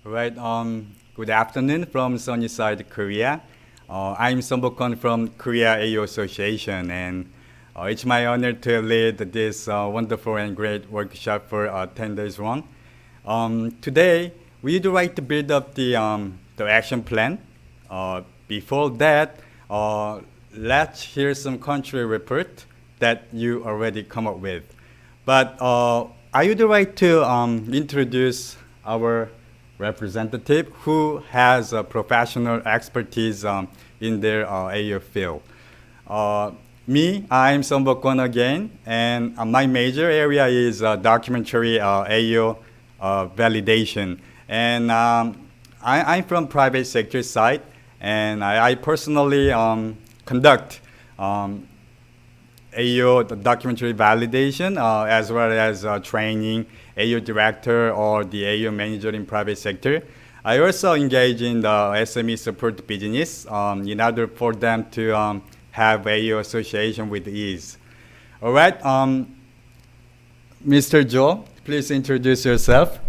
Right. Good afternoon from sunny side Korea. I'm Sonbokon from Korea AU Association, and it's my honor to lead this wonderful and great workshop for 10 days long. Today, we would like to build up the action plan. Before that, let's hear some country report that you already come up with. But I would like to introduce our representative who has a professional expertise in their AU field. Uh, I'm Sonbokon again, and my major area is documentary AU validation. And I'm from private sector side, and I personally conduct AO the documentary validation as well as training AO director or the AO manager in private sector. I also engage in the SME support business in order for them to have AO association with ease. All right, Mr. Joe, please introduce yourself.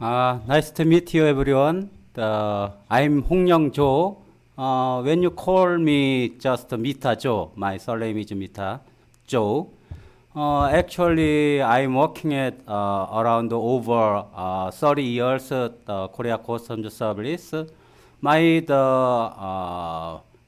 Nice to meet you, everyone. I'm Hong Young Jo. When you call me just Mita Jo, my surname is Mita Jo. Actually, I'm working at around over 30 years at Korea Customs Service.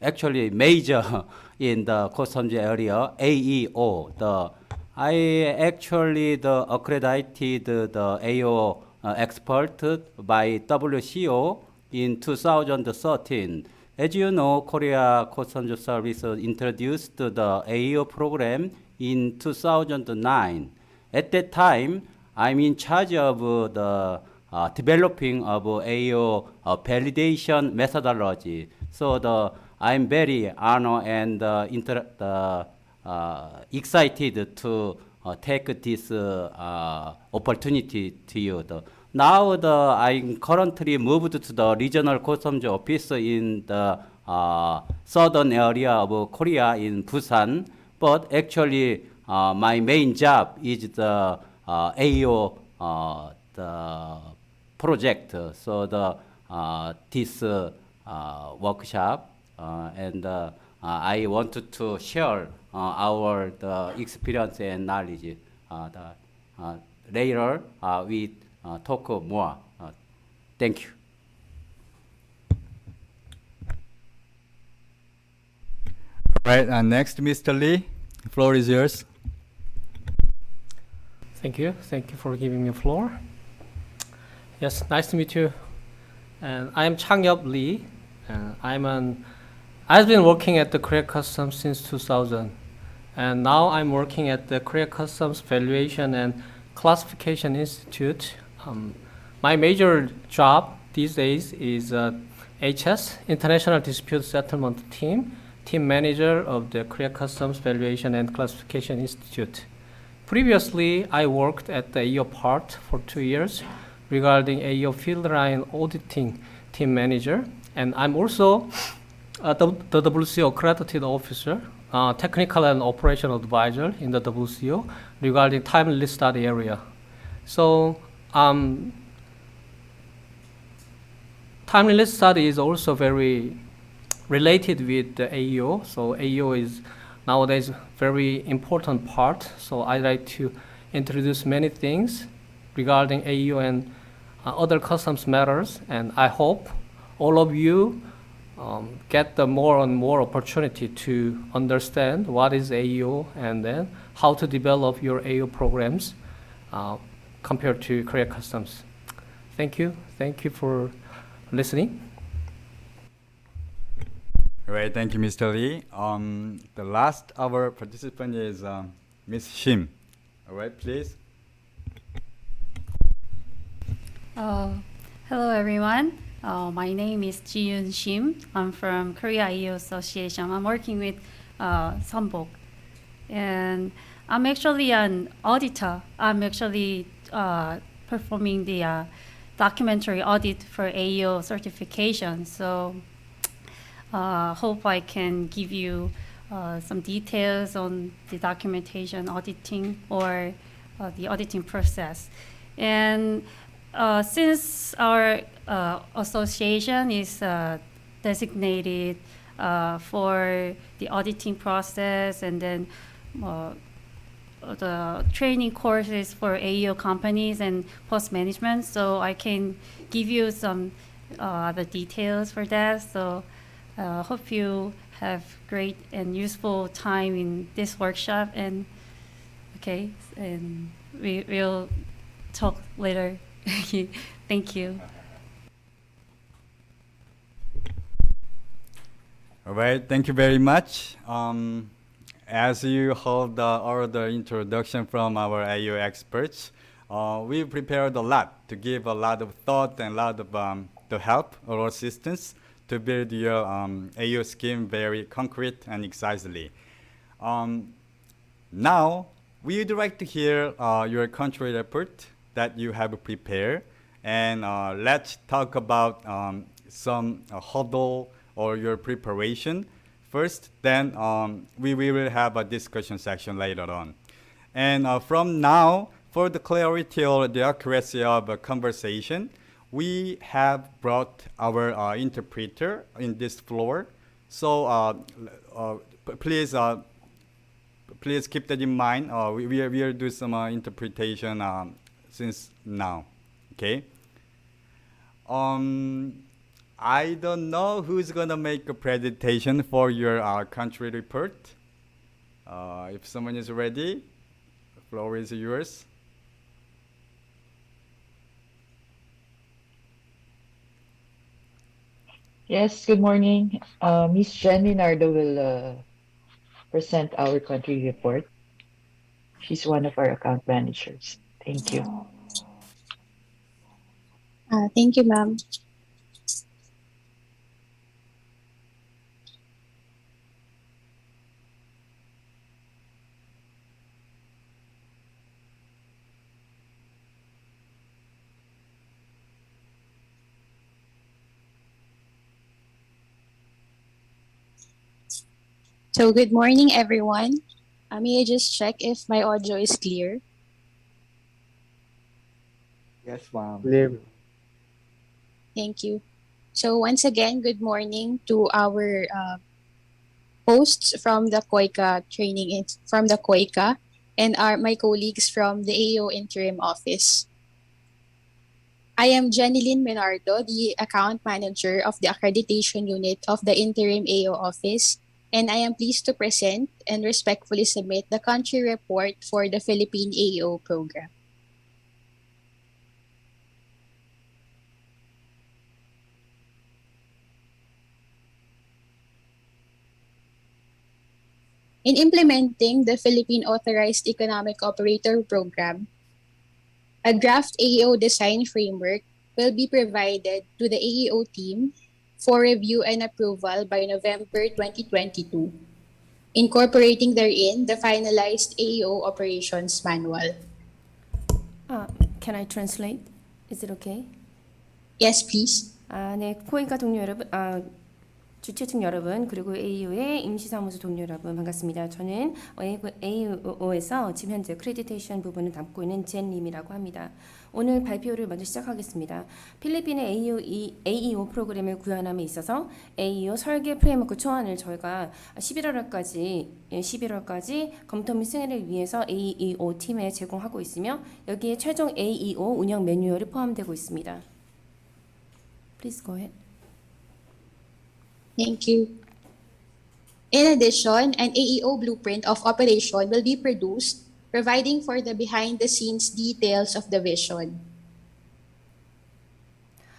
Actually major in the customs area, AEO. I actually accredited the AO expert by WCO in 2013. As you know, Korea Customs Service introduced the AO program in 2009. At that time, I'm in charge of the developing of AO validation methodology. So I'm very honored and excited to take this opportunity to you. Now I'm currently moved to the regional customs office in the southern area of Korea in Busan. But actually, my main job is the AO the project. So this workshop and I wanted to share our experience and knowledge. Later, we talk more. Thank you. All right, next, Mr. Lee, the floor is yours. Thank you. Thank you for giving me the floor. Yes, nice to meet you. And I'm Changyup Lee. I've been working at the Korea Customs since 2000. And now I'm working at the Korea Customs Valuation and Classification Institute. My major job these days is HS, International Dispute Settlement Team manager of the Korea Customs Valuation and Classification Institute. Previously, I worked at the AO part for 2 years regarding AO field line auditing team manager. And I'm also the WCO accredited officer, technical and operational advisor in the WCO regarding timely study area. So timely study is also very related with the AEO. So AEO is nowadays very important part. So I like to introduce many things regarding AEO and other customs matters. And I hope all of you get the more and more opportunity to understand what is AEO and then how to develop your AEO programs compared to Korea Customs. Thank you. Thank you for listening. All right, thank you, Mr. Lee. The last our participant is Ms. Shim. All right, please. Hello, everyone. My name is Ji-yoon Shim. I'm from Korea EU Association. I'm working with Sonbok. And I'm actually an auditor. I'm actually performing the documentary audit for AEO certification. So hope I can give you some details on the documentation auditing or the auditing process. And since our association is designated for the auditing process and then the training courses for AEO companies and post management, so I can give you some the details for that. So hope you have great and useful time in this workshop. And okay, and we will talk later. Thank you. All right, thank you very much. As you heard all the introduction from our AU experts, we prepared a lot to give a lot of thought and a lot of the help or assistance to build your AU scheme very concrete and excisely. Now, we would like to hear your country report that you have prepared, and let's talk about some hurdle or your preparation first. Then we will have a discussion section later on. And from now, for the clarity or the accuracy of a conversation, we have brought our interpreter in this floor. So please keep that in mind. We will do some interpretation since now. Okay. I don't know who's gonna make a presentation for your country report. If someone is ready, the floor is yours. Yes, good morning. Miss Jenny Nardo will present our country report. She's one of our account managers. Thank you. Thank you, ma'am. So good morning, everyone. May I just check if my audio is clear? Yes, ma'am. Thank you. So once again, good morning to our hosts from the COICA from the COICA and my colleagues from the AO Interim Office. I am Jenilyn Menardo, the Account Manager of the Accreditation Unit of the Interim AO Office, and I am pleased to present and respectfully submit the country report for the Philippine AO program. In implementing the Philippine Authorized Economic Operator Program, a draft AEO design framework will be provided to the AEO team for review and approval by November 2022, incorporating therein the finalized AEO operations manual. Can I translate? Is it okay? Yes, please. 네, 코이카 동료 여러분, 주최측 여러분, 그리고 AEO의 임시사무소 동료 여러분 반갑습니다. 저는 AEO에서 지금 현재 크레디테이션 부분을 담고 있는 젠림이라고 합니다. 오늘 발표를 먼저 시작하겠습니다. 필리핀의 AEO 프로그램을 구현함에 있어서 AEO 설계 프레임워크 초안을 저희가 11월까지 검토 및 승인을 위해서 AEO 팀에 제공하고 있으며 여기에 최종 AEO 운영 매뉴얼이 포함되고 있습니다. Please go ahead. Thank you. In addition, an AEO blueprint of operation will be produced, providing for the behind-the-scenes details of the vision.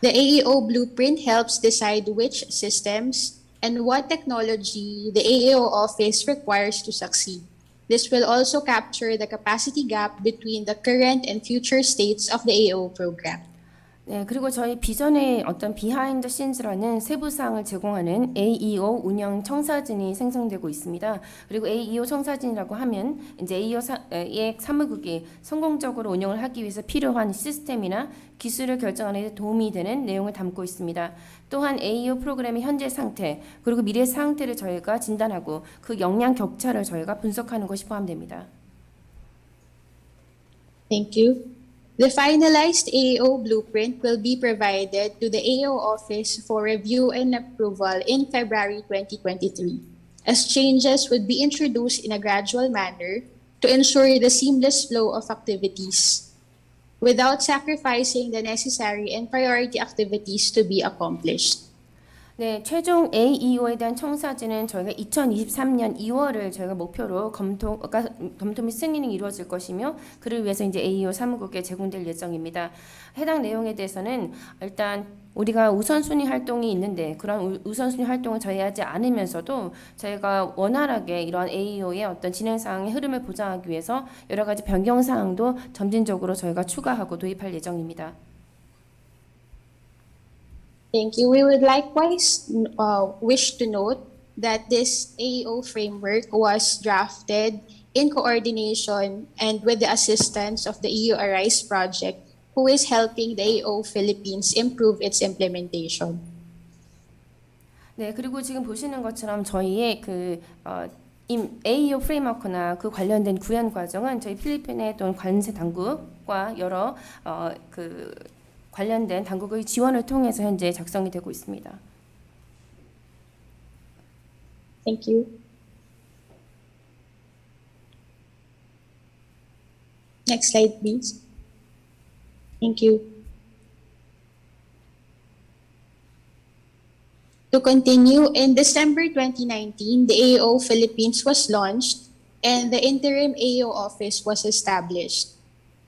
The AEO blueprint helps decide which systems and what technology the AEO office requires to succeed. This will also capture the capacity gap between the current and future states of the AEO program. 네, 그리고 저희 비전의 어떤 비하인드 씬즈라는 세부 사항을 제공하는 AEO 운영 청사진이 생성되고 있습니다. 그리고 AEO 청사진이라고 하면 이제 AEO의 사무국이 성공적으로 운영을 하기 위해서 필요한 시스템이나 기술을 결정하는 데 도움이 되는 내용을 담고 있습니다. 또한 AEO 프로그램의 현재 상태 그리고 미래 상태를 저희가 진단하고 그 역량 격차를 저희가 분석하는 것이 포함됩니다. Thank you. The finalized AO blueprint will be provided to the AO office for review and approval in February 2023, as changes would be introduced in a gradual manner to ensure the seamless flow of activities without sacrificing the necessary and priority activities to be accomplished. 네, 최종 AEO에 대한 청사진은 저희가 2023년 2월을 저희가 목표로 검토 및 승인이 이루어질 것이며, 그를 위해서 이제 AEO 사무국에 제공될 예정입니다. 해당 내용에 대해서는 일단 우리가 우선순위 활동이 있는데, 그런 우선순위 활동을 저희 하지 않으면서도 저희가 원활하게 이러한 AEO의 어떤 진행 사항의 흐름을 보장하기 위해서 여러 가지 변경 사항도 점진적으로 저희가 추가하고 도입할 예정입니다. Thank you. We would likewise wish to note that this AO framework was drafted in coordination and with the assistance of the EU Arise project, who is helping the AO Philippines improve its implementation. 네, 그리고 지금 보시는 것처럼 저희의 AEO 프레임워크나 그 관련된 구현 과정은 저희 필리핀의 또 관세 당국과 여러 관련된 당국의 지원을 통해서 현재 작성이 되고 있습니다. Thank you. Next slide, please. Thank you. To continue, in December 2019, the AO Philippines was launched and the interim AO office was established.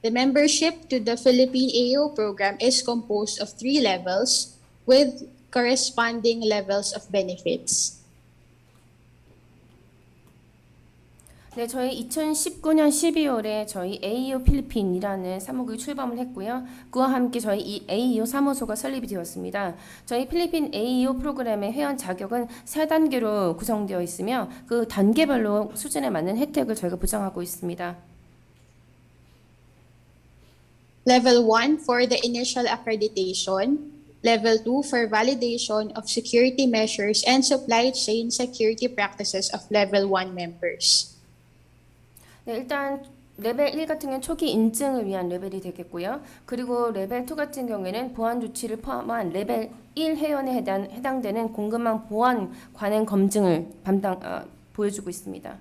The membership to the Philippine AO program is composed of 3 levels with corresponding levels of benefits. 네, 저희 2019년 12월에 저희 AEO 필리핀이라는 사무국이 출범을 했고요. 그와 함께 저희 이 AEO 사무소가 설립이 되었습니다. 저희 필리핀 AEO 프로그램의 회원 자격은 3단계로 구성되어 있으며, 그 단계별로 수준에 맞는 혜택을 저희가 보장하고 있습니다. Level 1 for the initial accreditation, Level 2 for validation of security measures and supply chain security practices of Level 1 members. 네, 일단 레벨 1 같은 경우는 초기 인증을 위한 레벨이 되겠고요. 그리고 레벨 2 같은 경우에는 보안 조치를 포함한 레벨 1 회원에 해당되는 공급망 보안 관행 검증을 보여주고 있습니다.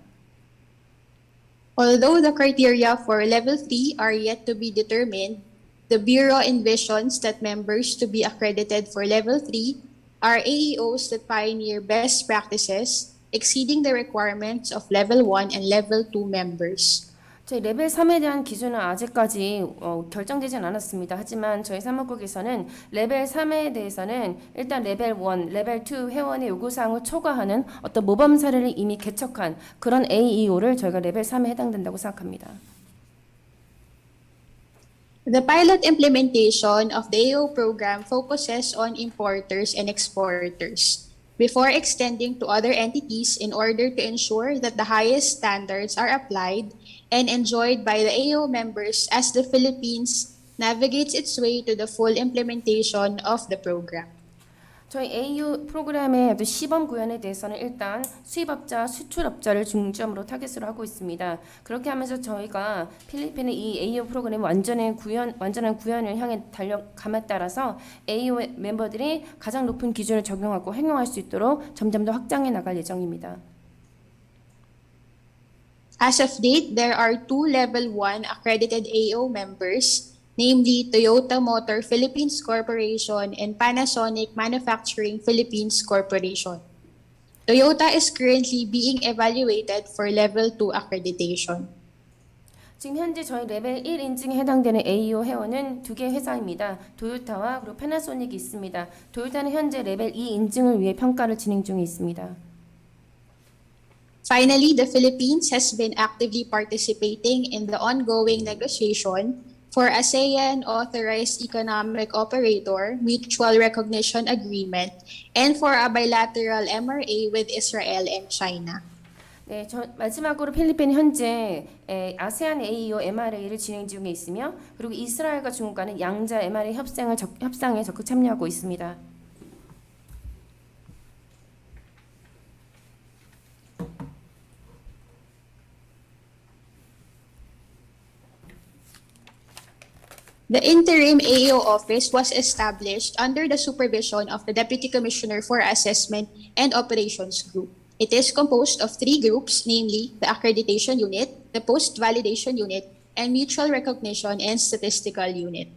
Although the criteria for Level 3 are yet to be determined, the Bureau envisions that members to be accredited for Level 3 are AEOs that pioneer best practices exceeding the requirements of Level 1 and Level 2 members. 저희 레벨 3에 대한 기준은 아직까지 결정되진 않았습니다. 하지만 저희 사무국에서는 레벨 3에 대해서는 일단 레벨 1, 레벨 2 회원의 요구사항을 초과하는 어떤 모범 사례를 이미 개척한 그런 AEO를 저희가 레벨 3에 해당된다고 생각합니다. The pilot implementation of the AO program focuses on importers and exporters before extending to other entities in order to ensure that the highest standards are applied and enjoyed by the AO members as the Philippines navigates its way to the full implementation of the program. 저희 AU 프로그램의 어떤 시범 구현에 대해서는 일단 수입업자, 수출업자를 중점으로 타겟으로 하고 있습니다. 그렇게 하면서 저희가 필리핀의 이 AU 프로그램 완전한 구현을 향해 달려감에 따라서 AU 멤버들이 가장 높은 기준을 적용하고 행용할 수 있도록 점점 더 확장해 나갈 예정입니다. As of date, there are 2 Level 1 accredited AO members, namely Toyota Motor Philippines Corporation and Panasonic Manufacturing Philippines Corporation. Toyota is currently being evaluated for Level 2 accreditation. 지금 현재 저희 레벨 1 인증에 해당되는 AEO 회원은 2개 회사입니다. 도요타와 그리고 패나소닉이 있습니다. 도요타는 현재 레벨 2 인증을 위해 평가를 진행 중에 있습니다. Finally, the Philippines has been actively participating in the ongoing negotiation for ASEAN Authorized Economic Operator Mutual Recognition Agreement and for a bilateral MRA with Israel and China. 네, 마지막으로 필리핀 현재 아세안 AEO MRA를 진행 중에 있으며, 그리고 이스라엘과 중국과는 양자 MRA 협상에 적극 참여하고 있습니다. The interim AEO office was established under the supervision of the Deputy Commissioner for Assessment and Operations Group. It is composed of 3 groups, namely the Accreditation Unit, the Post-Validation Unit, and Mutual Recognition and Statistical Unit.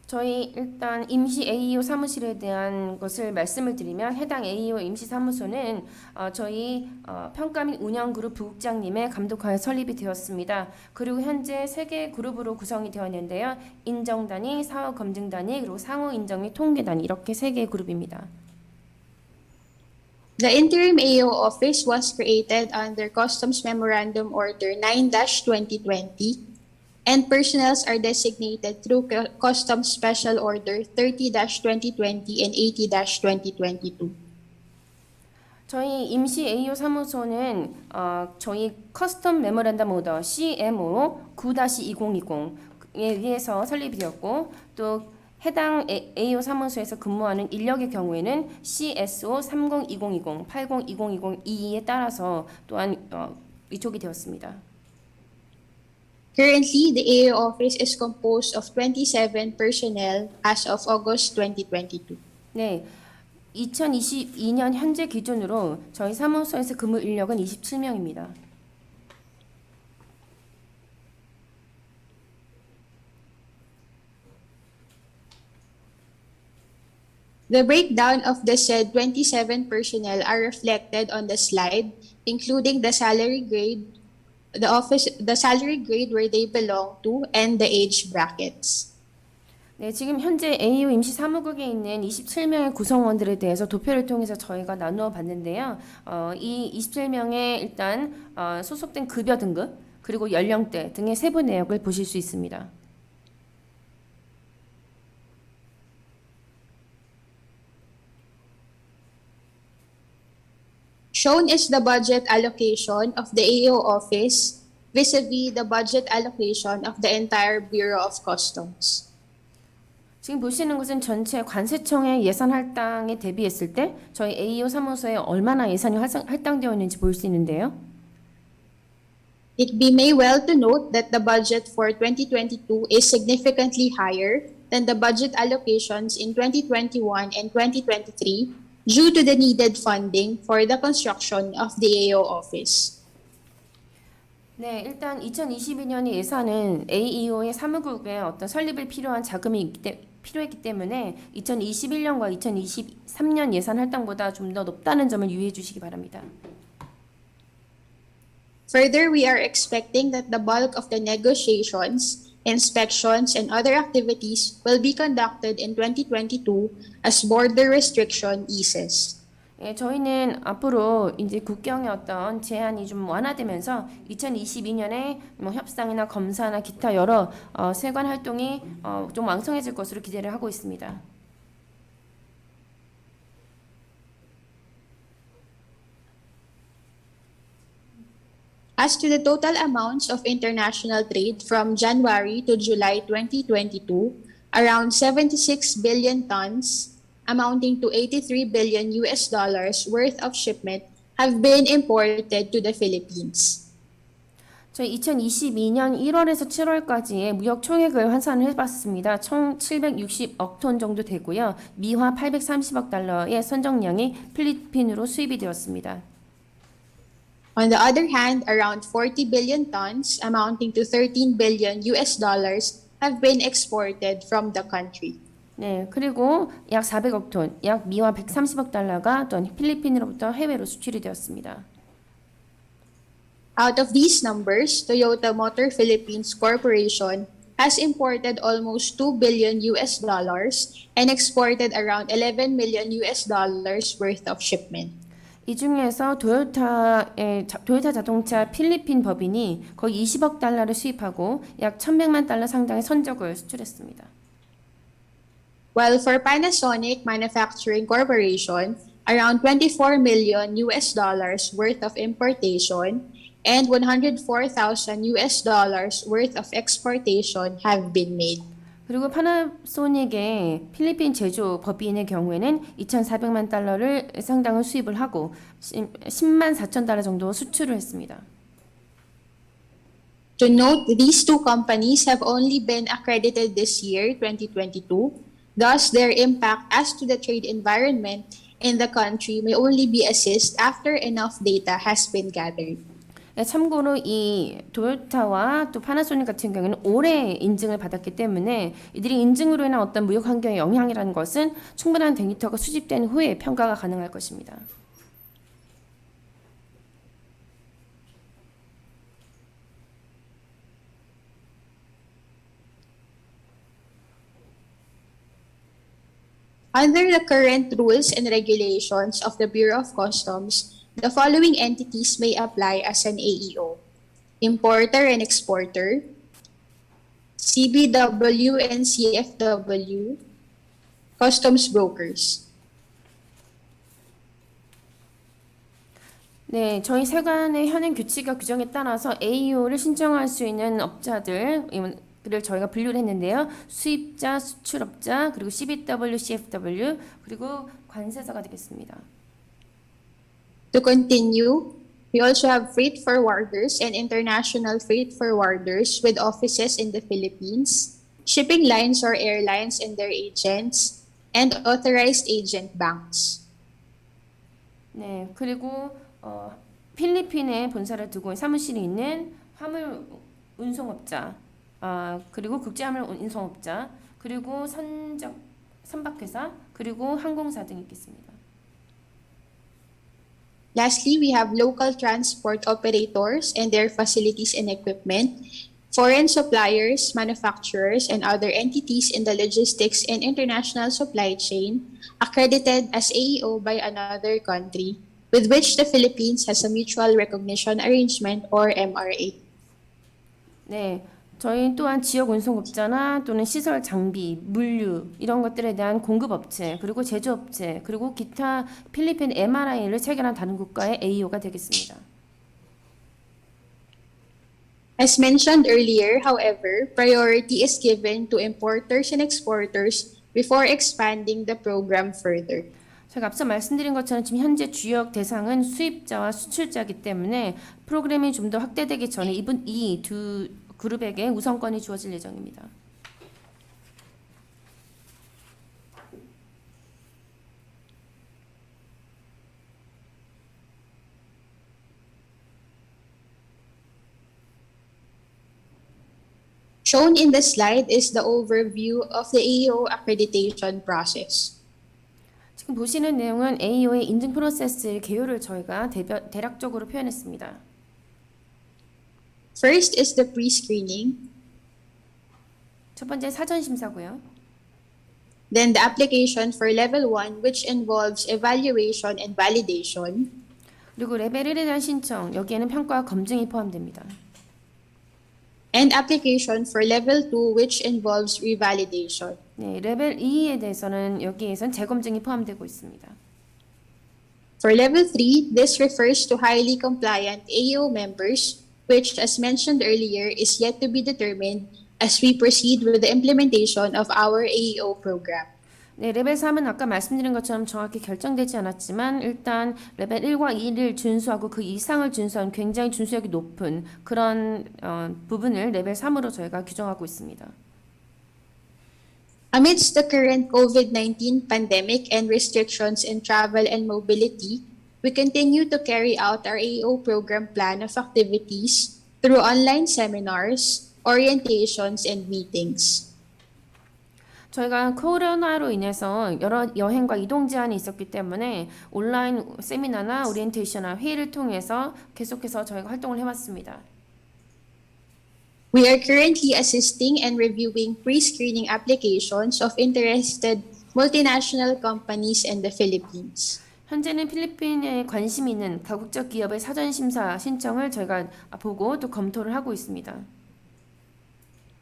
저희 일단 임시 AEO 사무실에 대한 것을 말씀을 드리면 해당 AEO 임시 사무소는 저희 평가 및 운영 그룹 부국장님의 감독하에 설립이 되었습니다. 그리고 현재 3개 그룹으로 구성이 되어 있는데요. 인정단위, 사후 검증단위, 그리고 상호 인정 및 통계단위 이렇게 3개의 그룹입니다. The interim AEO office was created under Customs Memorandum Order 9-2020, and personnels are designated through Customs Special Order 30-2020 and 80-2022. 저희 임시 AEO 사무소는 저희 커스텀 메모랜덤 오더 CMO 9-2020에 의해서 설립이 되었고 또 해당 AEO 사무소에서 근무하는 인력의 경우에는 CSO 30-2020, 80-2020-22에 따라서 또한 위촉이 되었습니다. Currently, the AEO office is composed of 27 personnel as of August 2022. 네, 2022년 현재 기준으로 저희 사무소에서 근무 인력은 27명입니다. The breakdown of the said 27 personnel are reflected on the slide, including the salary grade, the salary grade where they belong to, and the age brackets. 네, 지금 현재 AEO 임시 사무국에 있는 27명의 구성원들에 대해서 도표를 통해서 저희가 나누어 봤는데요. 이 27명의 일단 소속된 급여 등급 그리고 연령대 등의 세부 내역을 보실 수 있습니다. Shown is the budget allocation of the AEO office vis-a-vis the budget allocation of the entire Bureau of Customs. 지금 보시는 것은 전체 관세청의 예산 할당에 대비했을 때 저희 AEO 사무소에 얼마나 예산이 할당되어 있는지 볼 수 있는데요. It be may well to note that the budget for 2022 is significantly higher than the budget allocations in 2021 and 2023 due to the needed funding for the construction of the AEO office. 네, 일단 2022년의 예산은 AEO의 사무국의 어떤 설립을 필요한 자금이 필요했기 때문에 2021년과 2023년 예산 할당보다 좀 더 높다는 점을 유의해 주시기 바랍니다. Further, we are expecting that the bulk of the negotiations, inspections, and other activities will be conducted in 2022 as border restriction eases. 예, 저희는 앞으로 이제 국경의 어떤 제한이 좀 완화되면서 2022년에 뭐 협상이나 검사나 기타 여러 세관 활동이 좀 왕성해질 것으로 기대를 하고 있습니다. As to the total amounts of international trade from January to July 2022, around 76 billion tons, amounting to $83 billion worth of shipment have been imported to the Philippines. 저희 2022년 1월에서 7월까지의 무역 총액을 환산을 해봤습니다. 총 760억 톤 정도 되고요. 미화 830억 달러의 선정량이 필리핀으로 수입이 되었습니다. On the other hand, around 40 billion tons, amounting to $13 billion have been exported from the country. 네, 그리고 약 400억 톤, 약 미화 130억 달러가 또 필리핀으로부터 해외로 수출이 되었습니다. Out of these numbers, Toyota Motor Philippines Corporation has imported almost $2 billion and exported around $11 million worth of shipment. 이 중에서 토요타 자동차 필리핀 법인이 거의 20억 달러를 수입하고 약 1,100만 달러 상당의 선적을 수출했습니다. While for Panasonic Manufacturing Corporation, around $24 million worth of importation and $104,000 worth of exportation have been made. 그리고 파나소닉의 필리핀 제조 법인의 경우에는 2,400만 달러를 상당을 수입을 하고 10만 4천 달러 정도 수출을 했습니다. To note, these two companies have only been accredited this year, 2022. Thus, their impact as to the trade environment in the country may only be assessed after enough data has been gathered. 네, 참고로 이 도요타와 또 파나소닉 같은 경우는 올해 인증을 받았기 때문에 이들이 인증으로 인한 어떤 무역 환경의 영향이라는 것은 충분한 데이터가 수집된 후에 평가가 가능할 것입니다. Under the current rules and regulations of the Bureau of Customs, the following entities may apply as an AEO: importer and exporter, CBW and CFW, customs brokers. 네, 저희 세관의 현행 규칙과 규정에 따라서 AEO를 신청할 수 있는 업자들을 저희가 분류를 했는데요. 수입자, 수출업자, 그리고 CBW, CFW, 그리고 관세사가 되겠습니다. To continue, we also have freight forwarders and international freight forwarders with offices in the Philippines, shipping lines or airlines and their agents, and authorized agent banks. 네, 그리고 필리핀에 본사를 두고 사무실이 있는 화물 운송업자, 그리고 국제화물 운송업자, 그리고 선박회사, 그리고 항공사 등이 있겠습니다. Lastly, we have local transport operators and their facilities and equipment, foreign suppliers, manufacturers, and other entities in the logistics and international supply chain accredited as AEO by another country, with which the Philippines has a mutual recognition arrangement or MRA. 네, 저희 또한 지역 운송업자나 또는 시설 장비, 물류 이런 것들에 대한 공급업체, 그리고 제조업체, 그리고 기타 필리핀 MRI를 체결한 다른 국가의 AEO가 되겠습니다. As mentioned earlier, however, priority is given to importers and exporters before expanding the program further. 제가 앞서 말씀드린 것처럼 지금 현재 주역 대상은 수입자와 수출자이기 때문에 프로그램이 좀 더 확대되기 전에 이 두 그룹에게 우선권이 주어질 예정입니다. Shown in the slide is the overview of the AEO accreditation process. 지금 보시는 내용은 AEO의 인증 프로세스의 개요를 저희가 대략적으로 표현했습니다. First is the pre-screening, 첫 번째 사전 심사고요. then the application for level 1, which involves evaluation and validation, 그리고 레벨 1에 대한 신청, 여기에는 평가와 검증이 포함됩니다. and application for level 2, which involves revalidation. 네, 레벨 2에 대해서는 여기에선 재검증이 포함되고 있습니다. For level 3, this refers to highly compliant AEO members, which, as mentioned earlier, is yet to be determined as we proceed with the implementation of our AEO program. 네, 레벨 3은 아까 말씀드린 것처럼 정확히 결정되지 않았지만 일단 레벨 1과 2를 준수하고 그 이상을 준수한 굉장히 준수력이 높은 그런 부분을 레벨 3으로 저희가 규정하고 있습니다. Amidst the current COVID-19 pandemic and restrictions in travel and mobility, we continue to carry out our AEO program plan of activities through online seminars, orientations, and meetings. 저희가 코로나로 인해서 여러 여행과 이동 제한이 있었기 때문에 온라인 세미나나 오리엔테이션이나 회의를 통해서 계속해서 저희가 활동을 해왔습니다. We are currently assisting and reviewing pre-screening applications of interested multinational companies in the Philippines. 현재는 필리핀에 관심 있는 다국적 기업의 사전 심사 신청을 저희가 보고 또 검토를 하고 있습니다.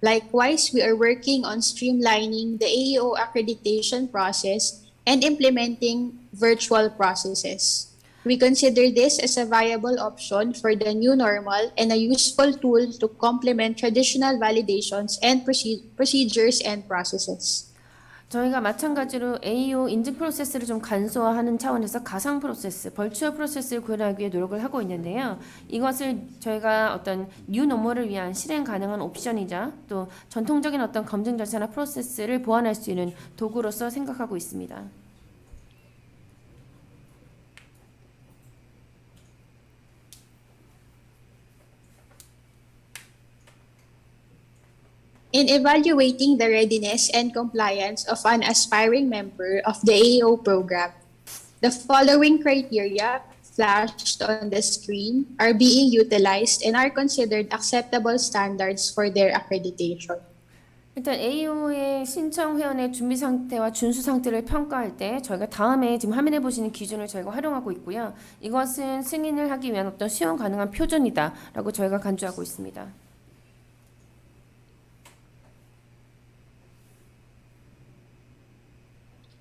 Likewise, we are working on streamlining the AEO accreditation process and implementing virtual processes. We consider this as a viable option for the new normal and a useful tool to complement traditional validations and procedures and processes. 저희가 마찬가지로 AO 인증 프로세스를 좀 간소화하는 차원에서 가상 프로세스, 벌추얼 프로세스를 구현하기 위해 노력을 하고 있는데요. 이것을 저희가 어떤 뉴 노멀을 위한 실행 가능한 옵션이자 또 전통적인 어떤 검증 절차나 프로세스를 보완할 수 있는 도구로서 생각하고 있습니다. In evaluating the readiness and compliance of an aspiring member of the AO program, the following criteria flashed on the screen are being utilized and are considered acceptable standards for their accreditation. 일단 AO의 신청 회원의 준비 상태와 준수 상태를 평가할 때 저희가 다음에 지금 화면에 보시는 기준을 저희가 활용하고 있고요. 이것은 승인을 하기 위한 어떤 수용 가능한 표준이다라고 저희가 간주하고 있습니다.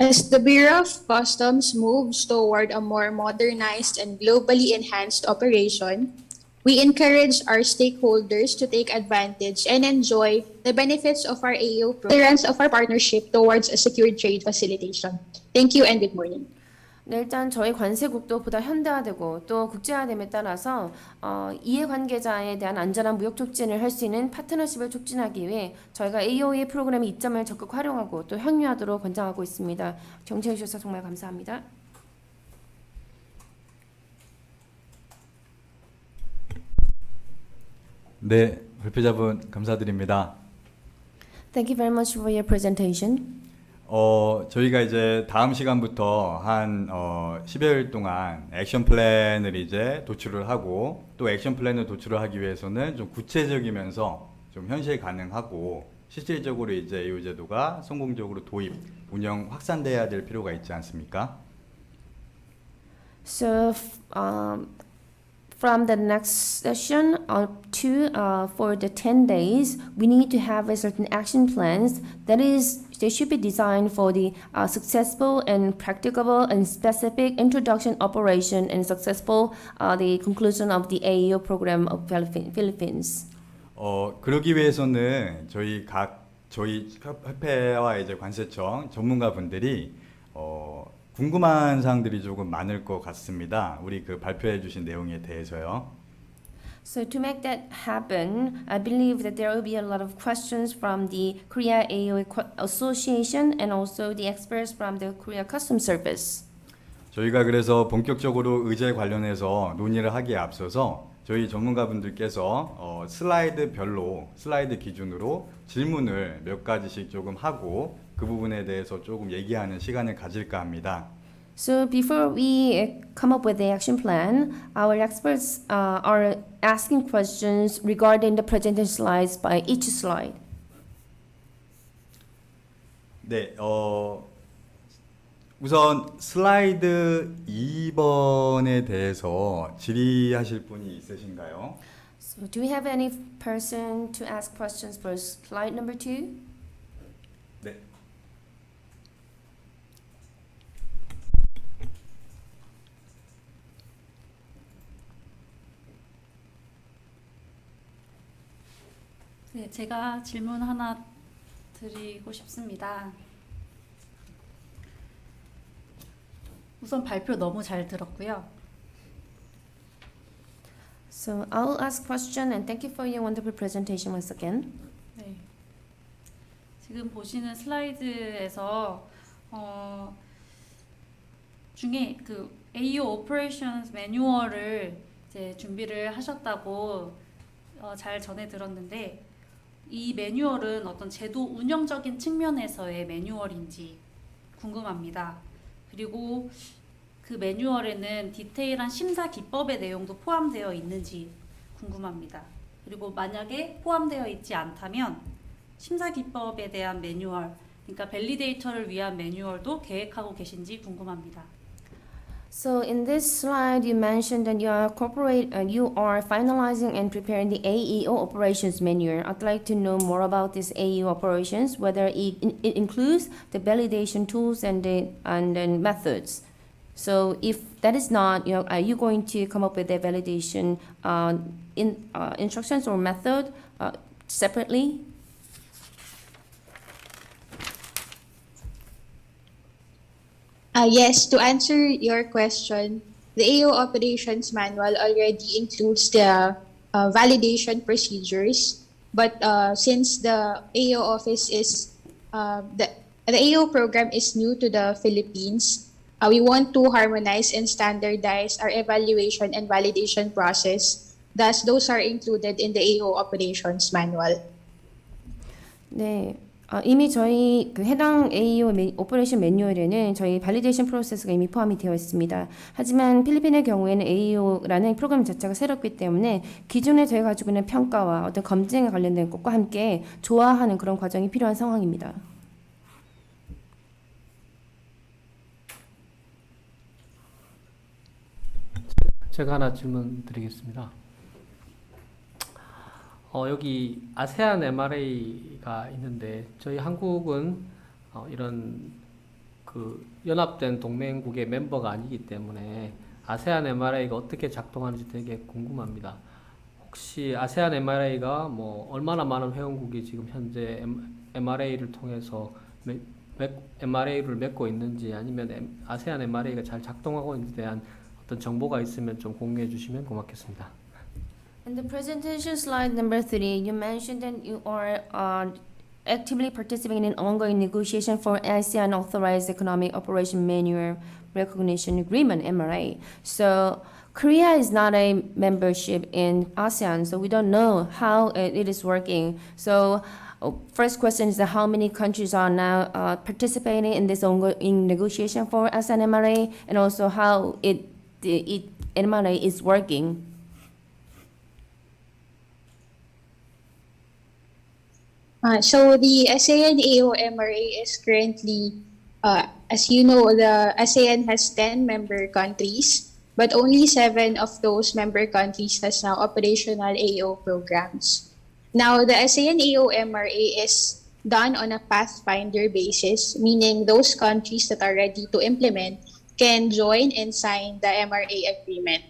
As the Bureau of Customs moves toward a more modernized and globally enhanced operation, we encourage our stakeholders to take advantage and enjoy the benefits of our AO program, of our partnership towards a secure trade facilitation. Thank you and good morning. 네, 일단 저희 관세국도 보다 현대화되고 또 국제화됨에 따라서 이해관계자에 대한 안전한 무역 촉진을 할 수 있는 파트너십을 촉진하기 위해 저희가 AOA 프로그램의 이점을 적극 활용하고 또 향유하도록 권장하고 있습니다. 경청해 주셔서 정말 감사합니다. 네, 발표자분 감사드립니다. Thank you very much for your presentation. 저희가 이제 다음 시간부터 한 10여일 동안 액션 플랜을 이제 도출을 하고 또 액션 플랜을 도출을 하기 위해서는 좀 구체적이면서 좀 현실 가능하고 실질적으로 이제 AO 제도가 성공적으로 도입, 운영 확산돼야 될 필요가 있지 않습니까? So, from the next session up to for the 10 days, we need to have a certain action plans that is they should be designed for the successful and practicable and specific introduction operation and successful the conclusion of the AEO program of Philippines. 그러기 위해서는 저희 협회와 이제 관세청 전문가분들이 궁금한 사항들이 조금 많을 것 같습니다. 우리 그 발표해 주신 내용에 대해서요. So to make that happen, I believe that there will be a lot of questions from the Korea AO Association and also the experts from the Korea Customs Service. 저희가 그래서 본격적으로 의제 관련해서 논의를 하기에 앞서서 저희 전문가분들께서 슬라이드 기준으로 질문을 몇 가지씩 조금 하고 그 부분에 대해서 조금 얘기하는 시간을 가질까 합니다. So before we come up with the action plan, our experts are asking questions regarding the presentation slides by each slide. 네, 우선 슬라이드 2번에 대해서 질의하실 분이 있으신가요? So do we have any person to ask questions for slide number 2? 네. 네, 제가 질문 하나 드리고 싶습니다. 우선 발표 너무 잘 들었고요. So I'll ask question and thank you for your wonderful presentation once again. 네. 지금 보시는 슬라이드에서 중에 그 AO Operations 매뉴얼을 이제 준비를 하셨다고 잘 전해 들었는데 이 매뉴얼은 어떤 제도 운영적인 측면에서의 매뉴얼인지 궁금합니다. 그리고 그 매뉴얼에는 디테일한 심사 기법의 내용도 포함되어 있는지 궁금합니다. 그리고 만약에 포함되어 있지 않다면 심사 기법에 대한 매뉴얼, 그러니까 밸리데이터를 위한 매뉴얼도 계획하고 계신지 궁금합니다. So in this slide, you mentioned that you are finalizing and preparing the AEO operations manual. I'd like to know more about this AEO operations, whether it includes the validation tools and then methods. So if that is not, are you going to come up with a validation instructions or method separately? Yes, to answer your question, the AO operations manual already includes the validation procedures, but since the AO office is the AO program is new to the Philippines, we want to harmonize and standardize our evaluation and validation process. Thus, those are included in the AO operations manual. 네, 이미 저희 그 해당 AEO 오퍼레이션 매뉴얼에는 저희 발리데이션 프로세스가 이미 포함이 되어 있습니다. 하지만 필리핀의 경우에는 AEO라는 프로그램 자체가 새롭기 때문에 기존에 저희 가지고 있는 평가와 어떤 검증에 관련된 것과 함께 조화하는 그런 과정이 필요한 상황입니다. 제가 하나 질문 드리겠습니다. 여기 아세안 MRA가 있는데 저희 한국은 이런 그 연합된 동맹국의 멤버가 아니기 때문에 아세안 MRA가 어떻게 작동하는지 되게 궁금합니다. 혹시 아세안 MRA가 뭐 얼마나 많은 회원국이 지금 현재 MRA를 통해서 MRA를 맺고 있는지 아니면 아세안 MRA가 잘 작동하고 있는지에 대한 어떤 정보가 있으면 좀 공유해 주시면 고맙겠습니다. In the presentation slide number 3, you mentioned that you are actively participating in ongoing negotiation for ASEAN Authorized Economic Operation Manual Recognition Agreement (MRA). So Korea is not a membership in ASEAN, so we don't know how it is working. So first question is that how many countries are now participating in this ongoing negotiation for ASEAN MRA, and also how MRA is working. So the ASEAN AO MRA is currently, as you know, the ASEAN has 10 member countries, but only 7 of those member countries has now operational AO programs. Now, the ASEAN AO MRA is done on a pathfinder basis, meaning those countries that are ready to implement can join and sign the MRA agreement.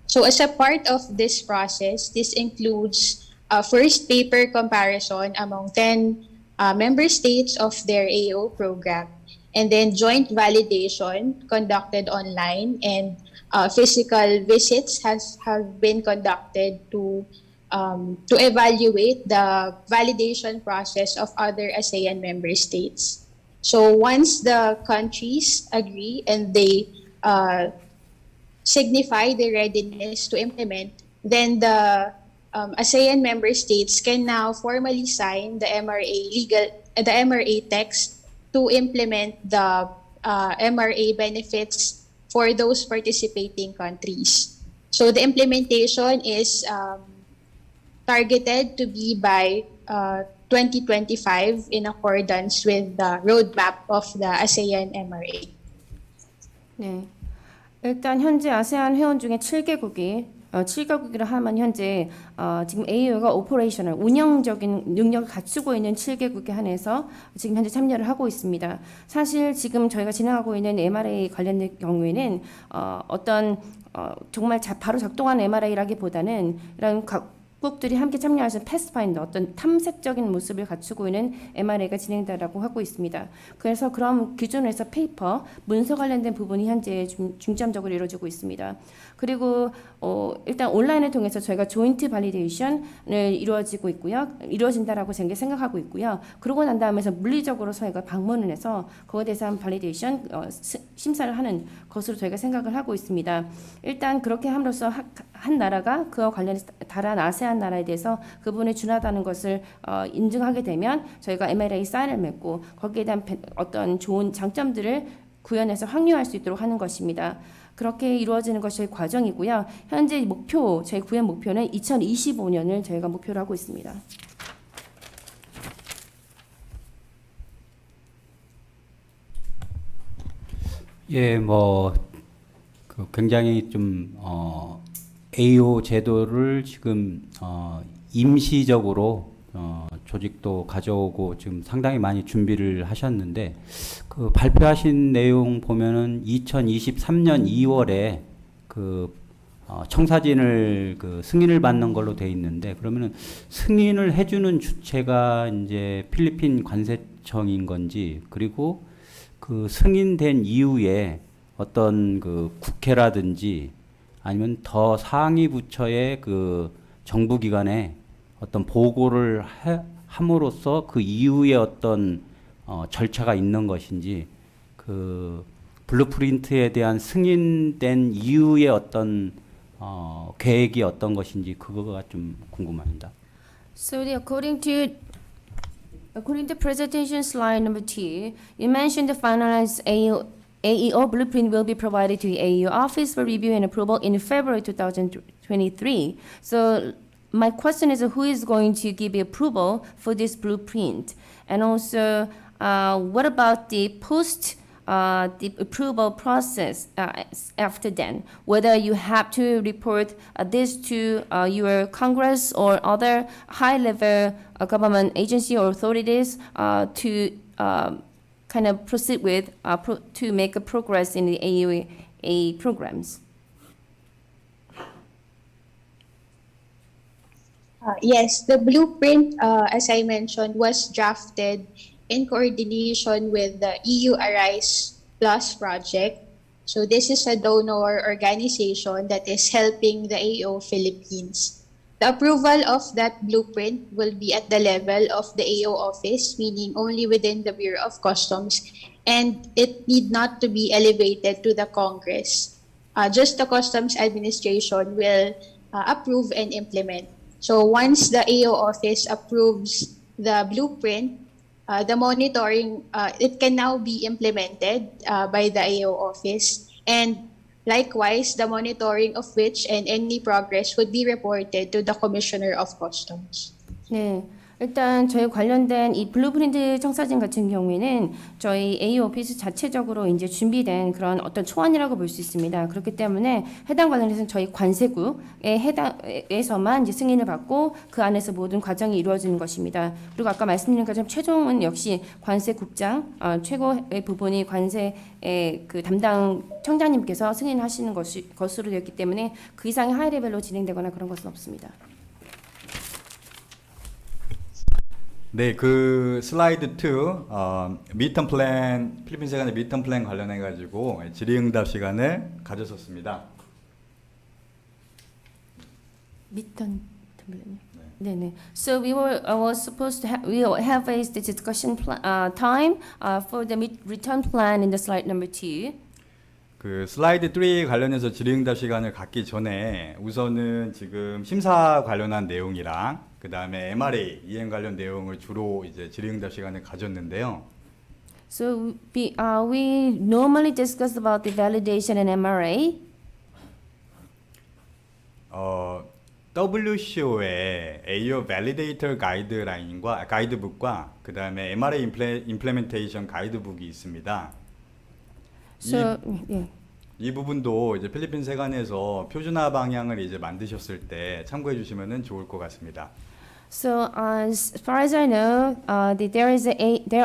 So as a part of this process, this includes first paper comparison among 10 member states of their AO program, and then joint validation conducted online, and physical visits have been conducted to evaluate the validation process of other ASEAN member states. So once the countries agree and they signify their readiness to implement, then the ASEAN member states can now formally sign the MRA text to implement the MRA benefits for those participating countries. So the implementation is targeted to be by 2025 in accordance with the roadmap of the ASEAN MRA. 네. 일단 현재 아세안 회원 중에 7개국이라 하면 현재 지금 AU가 오퍼레이셔널 운영적인 능력을 갖추고 있는 7개국에 한해서 지금 현재 참여를 하고 있습니다. 사실 지금 저희가 진행하고 있는 MRA 관련된 경우에는 정말 바로 작동하는 MRA라기보다는 이런 국들이 함께 참여할 수 있는 패스파인더, 어떤 탐색적인 모습을 갖추고 있는 MRA가 진행된다고 하고 있습니다. 그래서 그런 기준에서 페이퍼, 문서 관련된 부분이 현재 중점적으로 이루어지고 있습니다. 그리고 일단 온라인을 통해서 저희가 조인트 발리데이션을 이루어진다라고 생각하고 있고요. 그러고 난 다음에서 물리적으로 저희가 방문을 해서 그거에 대해서 한 발리데이션 심사를 하는 것으로 저희가 생각을 하고 있습니다. 일단 그렇게 함으로써 한 나라가 그와 관련해서 다른 아세안 나라에 대해서 그 부분에 준하다는 것을 인증하게 되면 저희가 MLA 사인을 맺고 거기에 대한 어떤 좋은 장점들을 구현해서 확립할 수 있도록 하는 것입니다. 그렇게 이루어지는 것이 저희 과정이고요. 현재 저희 구현 목표는 2025년을 저희가 목표로 하고 있습니다. 예, 굉장히 좀 AO 제도를 지금 임시적으로 조직도 가져오고 지금 상당히 많이 준비를 하셨는데 그 발표하신 내용 보면은 2023년 2월에 청사진을 승인을 받는 걸로 돼 있는데 그러면은 승인을 해주는 주체가 이제 필리핀 관세청인 건지 그리고 그 승인된 이후에 어떤 그 국회라든지 아니면 더 상위 부처의 그 정부기관에 어떤 보고를 함으로써 그 이후에 어떤 절차가 있는 것인지 그 블루프린트에 대한 승인된 이후에 어떤 계획이 어떤 것인지 그거가 좀 궁금합니다. So according to presentation slide number 2, you mentioned the finalized AEO blueprint will be provided to the AEO office for review and approval in February 2023. So my question is, who is going to give approval for this blueprint? And also, what about the the approval process after then? Whether you have to report this to your Congress or other high-level government agency or authorities to kind of proceed with to make a progress in the AUA programs. Yes, the blueprint, as I mentioned, was drafted in coordination with the EU Arise Plus project. So this is a donor organization that is helping the AO Philippines. The approval of that blueprint will be at the level of the AO office, meaning only within the Bureau of Customs, and it need not to be elevated to the Congress. Just the Customs Administration will approve and implement. So once the AO office approves the blueprint, the monitoring, it can now be implemented by the AO office, and likewise, the monitoring of which and any progress would be reported to the Commissioner of Customs. 네. 일단 저희 관련된 이 블루프린트 청사진 같은 경우에는 저희 AU 오피스 자체적으로 이제 준비된 그런 어떤 초안이라고 볼 수 있습니다. 그렇기 때문에 해당 관련해서는 저희 관세국에 해당에서만 이제 승인을 받고 그 안에서 모든 과정이 이루어지는 것입니다. 그리고 아까 말씀드린 것처럼 최종은 역시 관세국장 최고의 부분이 관세의 그 담당 청장님께서 승인하시는 것으로 되었기 때문에 그 이상의 하이 레벨로 진행되거나 그런 것은 없습니다. 네, 그 슬라이드 2 미턴 플랜 필리핀 세관의 미턴 플랜 관련해 가지고 질의응답 시간을 가졌었습니다. 미턴 네네. So we was supposed to we have a discussion time for the return plan in the slide number 2. 그 슬라이드 3 관련해서 질의응답 시간을 갖기 전에 우선은 지금 심사 관련한 내용이랑 그 다음에 MRA 이행 관련 내용을 주로 이제 질의응답 시간을 가졌는데요. So we normally discuss about the validation and MRA. WCO의 AO Validator 가이드라인과 가이드북과 그 다음에 MRA 임플레멘테이션 가이드북이 있습니다. So 이 부분도 이제 필리핀 세관에서 표준화 방향을 이제 만드셨을 때 참고해 주시면은 좋을 것 같습니다. So as far as I know, there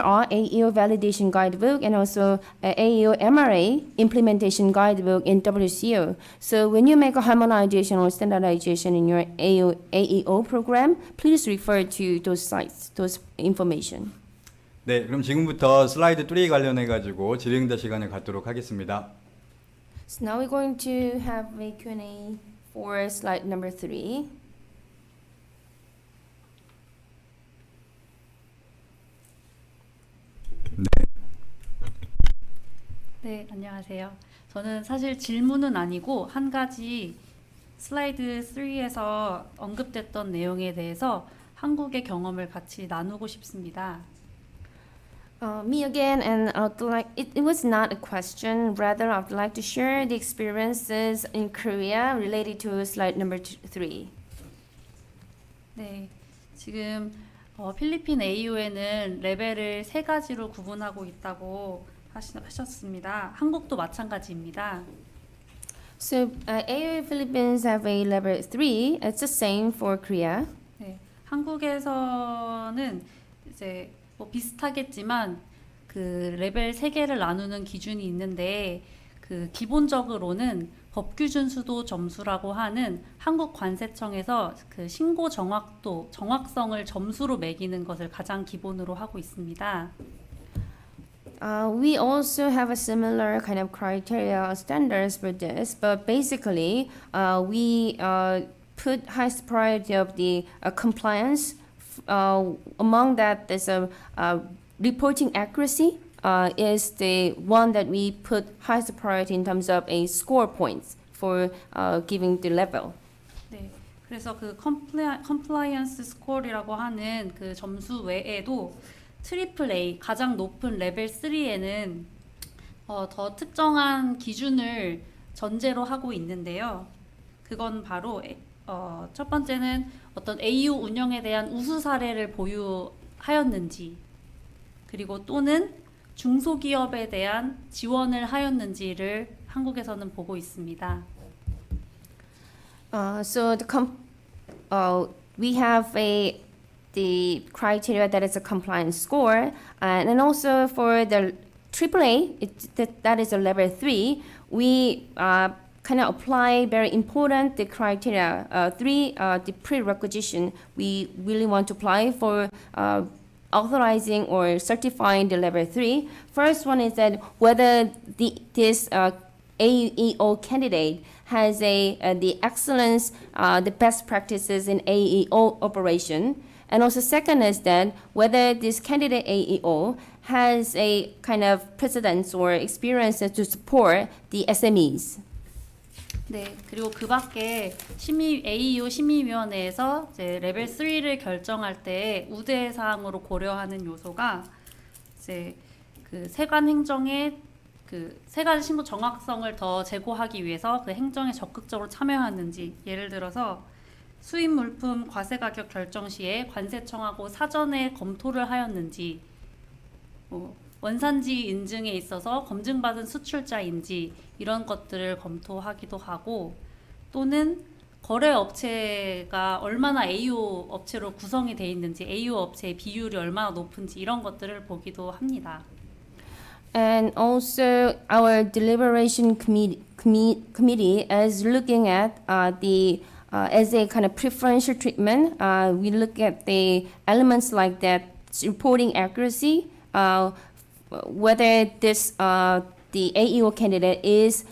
are AEO validation guidebook and also AEO MRA implementation guidebook in WCO. So when you make a harmonization or standardization in your AEO program, please refer to those sites, those information. 네, 그럼 지금부터 슬라이드 3 관련해 가지고 질의응답 시간을 갖도록 하겠습니다. So now we're going to have a Q&A for slide number 3. 네, 안녕하세요. 저는 사실 질문은 아니고 한 가지 슬라이드 3에서 언급됐던 내용에 대해서 한국의 경험을 같이 나누고 싶습니다. Me again, and I would like it was not a question. Rather, I would like to share the experiences in Korea related to slide number 3. 네, 지금 필리핀 AU에는 레벨을 세 가지로 구분하고 있다고 하셨습니다. 한국도 마찬가지입니다. So, AU Philippines have a level 3. It's the same for Korea. 네, 한국에서는 이제 뭐 비슷하겠지만 그 레벨 세 개를 나누는 기준이 있는데 그 기본적으로는 법규 준수도 점수라고 하는 한국 관세청에서 그 신고 정확성을 점수로 매기는 것을 가장 기본으로 하고 있습니다. We also have a similar kind of criteria or standards for this, but basically, we put highest priority of the compliance. Among that, there's a reporting accuracy is the one that we put highest priority in terms of a score points for giving the level. 네, 그래서 그 컴플라이언스 스코어라고 하는 그 점수 외에도 트리플 A 가장 높은 레벨 3에는 더 특정한 기준을 전제로 하고 있는데요. 그건 바로 첫 번째는 어떤 AU 운영에 대한 우수 사례를 보유하였는지, 그리고 또는 중소기업에 대한 지원을 하였는지를 한국에서는 보고 있습니다. So we have the criteria that is a compliance score, and also for the AAA, that is a level 3. We kind of apply very important the criteria 3, the prerequisition we really want to apply for authorizing or certifying the level 3. First one is that whether this AEO candidate has the excellence, the best practices in AEO operation. And also second is that whether this candidate AEO has a kind of precedence or experience to support the SMEs. 네, 그리고 그 밖에 AEO 심의위원회에서 이제 레벨 3를 결정할 때 우대 사항으로 고려하는 요소가 이제 그 세관 행정의 그 세관 신고 정확성을 더 제고하기 위해서 그 행정에 적극적으로 참여하는지, 예를 들어서 수입 물품 과세 가격 결정 시에 관세청하고 사전에 검토를 하였는지, 원산지 인증에 있어서 검증받은 수출자인지 이런 것들을 검토하기도 하고, 또는 거래 업체가 얼마나 AU 업체로 구성이 돼 있는지, AU 업체의 비율이 얼마나 높은지 이런 것들을 보기도 합니다. And also our deliberation committee is looking at the as a kind of preferential treatment. We look at the elements like that, reporting accuracy, whether this the AEO candidate is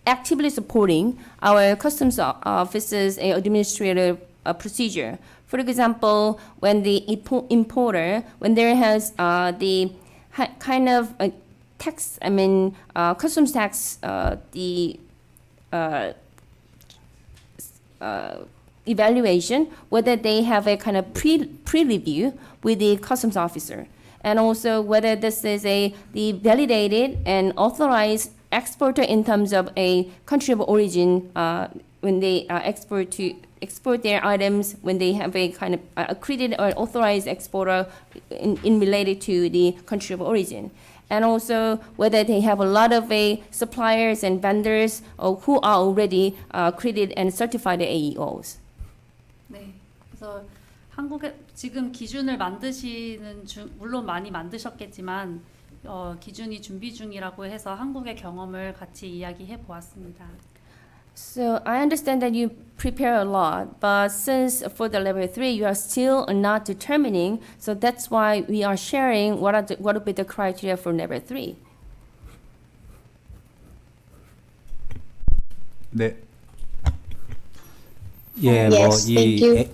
actively supporting our customs office's administrative procedure. For example, when the importer, when there has the kind of tax, customs tax, the evaluation, whether they have a kind of pre-review with the customs officer, and also whether this is the validated and authorized exporter in terms of a country of origin when they export their items, when they have a kind of accredited or authorized exporter in related to the country of origin. And also whether they have a lot of suppliers and vendors who are already accredited and certified AEOs. 네, 그래서 한국에 지금 기준을 만드시는 물론 많이 만드셨겠지만 기준이 준비 중이라고 해서 한국의 경험을 같이 이야기해 보았습니다. So I understand that you prepare a lot, but since for the level 3 you are still not determining, so that's why we are sharing what would be the criteria for level 3. 네. 예, Yes, thank you.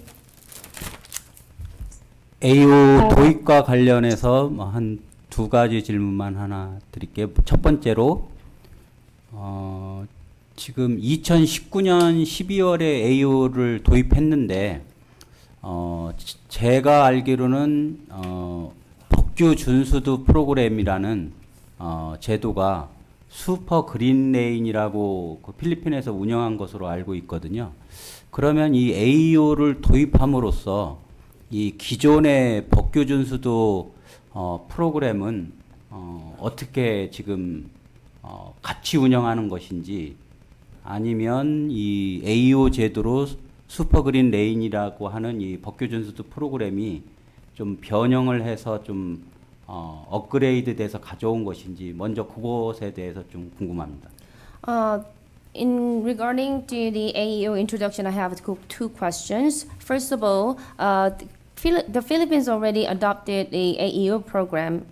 AO 도입과 관련해서 한 두 가지 질문만 하나 드릴게요. 첫 번째로 지금 2019년 12월에 AO를 도입했는데 제가 알기로는 법규 준수도 프로그램이라는 제도가 슈퍼 그린 레인이라고 그 필리핀에서 운영한 것으로 알고 있거든요. 그러면 이 AO를 도입함으로써 이 기존의 법규 준수도 프로그램은 어떻게 지금 같이 운영하는 것인지, 아니면 이 AO 제도로 슈퍼그린 레인이라고 하는 이 법규 준수도 프로그램이 좀 변형을 해서 좀 업그레이드 돼서 가져온 것인지, 먼저 그것에 대해서 좀 궁금합니다. In regarding to the AEO introduction, I have two questions. First of all, the Philippines already adopted the AEO program,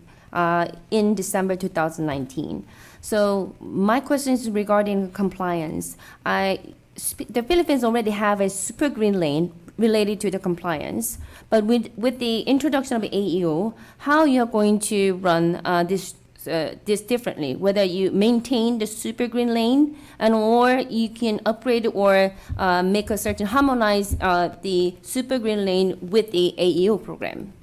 in December 2019. So my question is regarding compliance. The Philippines already have a super green lane related to the compliance, but with the introduction of AEO, how you're going to run this differently, whether you maintain the super green lane and or you can upgrade or make a certain harmonize the super green lane with the AEO program.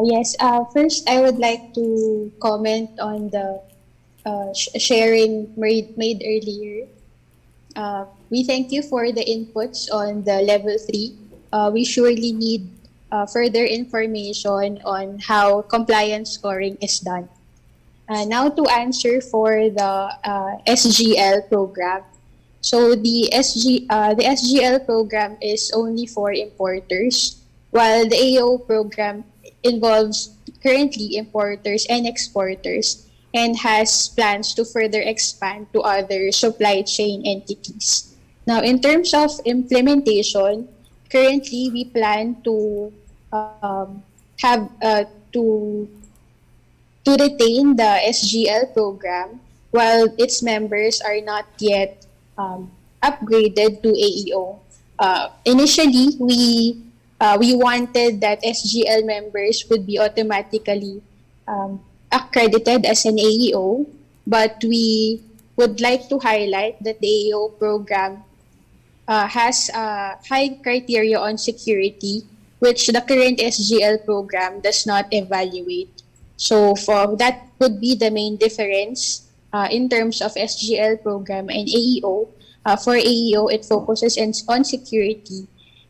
Yes, first I would like to comment on the sharing made earlier. We thank you for the inputs on the level 3. We surely need further information on how compliance scoring is done. Now to answer for the SGL program. So the SGL program is only for importers, while the AO program involves currently importers and exporters and has plans to further expand to other supply chain entities. Now, in terms of implementation, currently we plan to have to retain the SGL program while its members are not yet upgraded to AEO. Initially, we wanted that SGL members would be automatically accredited as an AEO, but we would like to highlight that the AEO program has high criteria on security, which the current SGL program does not evaluate. So that would be the main difference in terms of SGL program and AEO. For AEO, it focuses on security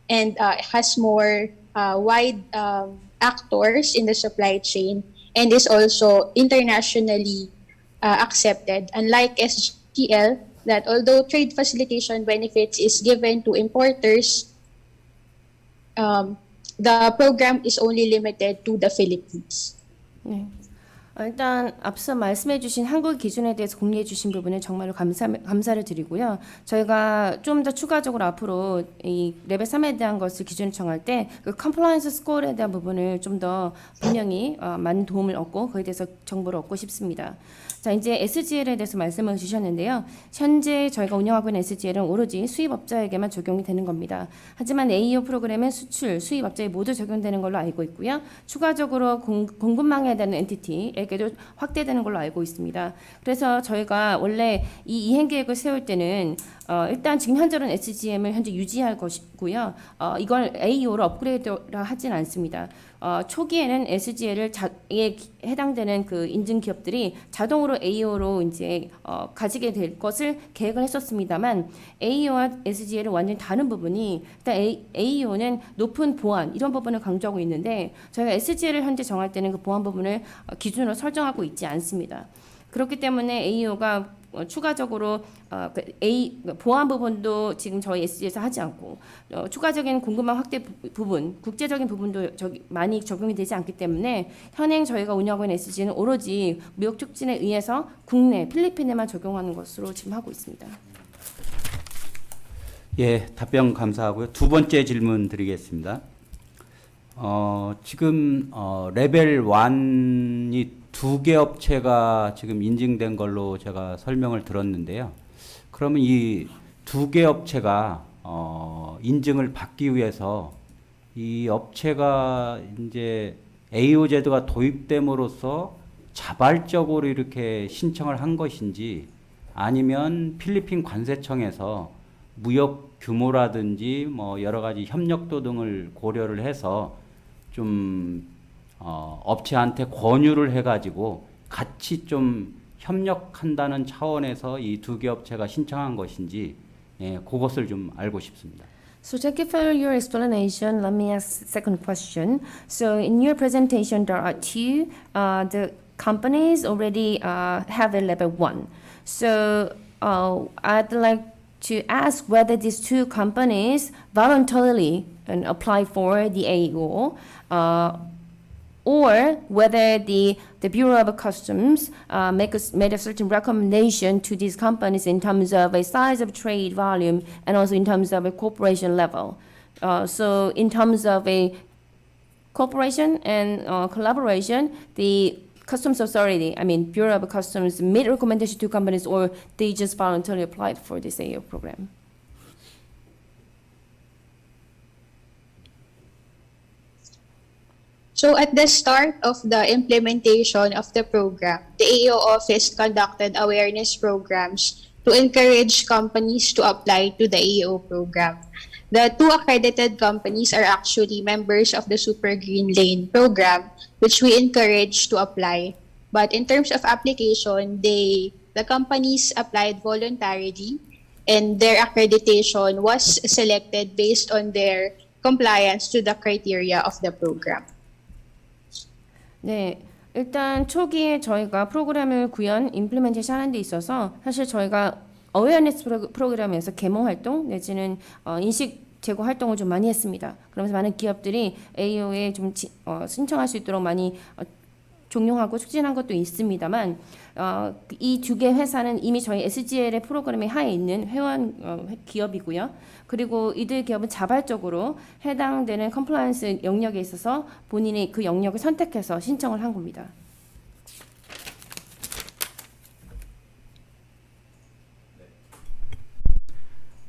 and has more wide actors in the supply chain and is also internationally accepted. Unlike SGL, that although trade facilitation benefits is given to importers, the program is only limited to the Philippines. 네. 일단 앞서 말씀해 주신 한국 기준에 대해서 공유해 주신 부분에 정말로 감사를 드리고요. 저희가 좀 더 추가적으로 앞으로 이 레벨 3에 대한 것을 기준을 정할 때 그 컴플라이언스 스코어에 대한 부분을 좀 더 분명히 많은 도움을 얻고 그에 대해서 정보를 얻고 싶습니다. 자, 이제 SGL에 대해서 말씀을 주셨는데요. 현재 저희가 운영하고 있는 SGL은 오로지 수입업자에게만 적용이 되는 겁니다. 하지만 AEO 프로그램은 수출, 수입업자에 모두 적용되는 걸로 알고 있고요. 추가적으로 공급망에 대한 엔티티에게도 확대되는 걸로 알고 있습니다. 그래서 저희가 원래 이 이행 계획을 세울 때는 일단 지금 현재로는 SGM을 현재 유지할 것이고요. 이걸 AEO로 업그레이드라 하진 않습니다. 초기에는 SGL에 해당되는 그 인증 기업들이 자동으로 AEO로 이제 가지게 될 것을 계획을 했었습니다만 AEO와 SGL은 완전히 다른 부분이 일단 AEO는 높은 보안 이런 부분을 강조하고 있는데 저희가 SGL을 현재 정할 때는 그 보안 부분을 기준으로 설정하고 있지 않습니다. 그렇기 때문에 AEO가 추가적으로 보안 부분도 지금 저희 SG에서 하지 않고 추가적인 공급망 확대 부분, 국제적인 부분도 많이 적용이 되지 않기 때문에 현행 저희가 운영하고 있는 SG는 오로지 무역 촉진에 의해서 국내 필리핀에만 적용하는 것으로 지금 하고 있습니다. 예, 답변 감사하고요. 두 번째 질문 드리겠습니다. 지금 레벨 1이 2개 업체가 지금 인증된 걸로 제가 설명을 들었는데요. 그러면 이 2개 업체가 인증을 받기 위해서 이 업체가 이제 AO 제도가 도입됨으로써 자발적으로 이렇게 신청을 한 것인지 아니면 필리핀 관세청에서 무역 규모라든지 뭐 여러 가지 협력도 등을 고려를 해서 좀 업체한테 권유를 해가지고 같이 좀 협력한다는 차원에서 이 2개 업체가 신청한 것인지 그것을 좀 알고 싶습니다. So thank you for your explanation. Let me ask second question. So in your presentation, there are two the companies already have a level 1. So I'd like to ask whether these two companies voluntarily apply for the AEO. or whether the Bureau of Customs made a certain recommendation to these companies in terms of a size of trade volume and also in terms of a corporation level. So in terms of a cooperation and collaboration, the Customs Authority, Bureau of Customs, made a recommendation to companies, or they just voluntarily applied for this AO program. So at the start of the implementation of the program, the AO office conducted awareness programs to encourage companies to apply to the AO program. The 2 accredited companies are actually members of the Super Green Lane program, which we encourage to apply. But in terms of application, the companies applied voluntarily, and their accreditation was selected based on their compliance to the criteria of the program. 네, 일단 초기에 저희가 프로그램을 구현, 임플리멘테이션 하는 데 있어서 사실 저희가 어웨어네스 프로그램에서 계몽 활동 내지는 인식 제고 활동을 좀 많이 했습니다. 그러면서 많은 기업들이 AO에 좀 신청할 수 있도록 많이 종용하고 촉진한 것도 있습니다만 이 2개 회사는 이미 저희 SGL의 프로그램에 하에 있는 회원 기업이고요. 그리고 이들 기업은 자발적으로 해당되는 컴플라이언스 영역에 있어서 본인이 그 영역을 선택해서 신청을 한 겁니다.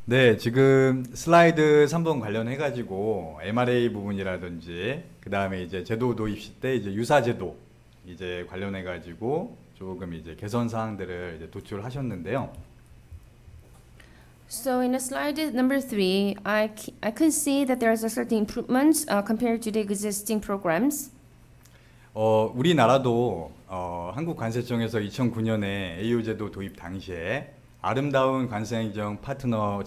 네, 지금 슬라이드 3번 관련해가지고 MRA 부분이라든지 그 다음에 이제 제도 도입 시 때 이제 유사제도 이제 관련해가지고 조금 이제 개선 사항들을 이제 도출하셨는데요. So in the slide number 3, I can see that there is a certain improvements compared to the existing programs. 우리나라도 한국관세청에서 2009년에 AO 제도 도입 당시에 아름다운 관세행정 파트너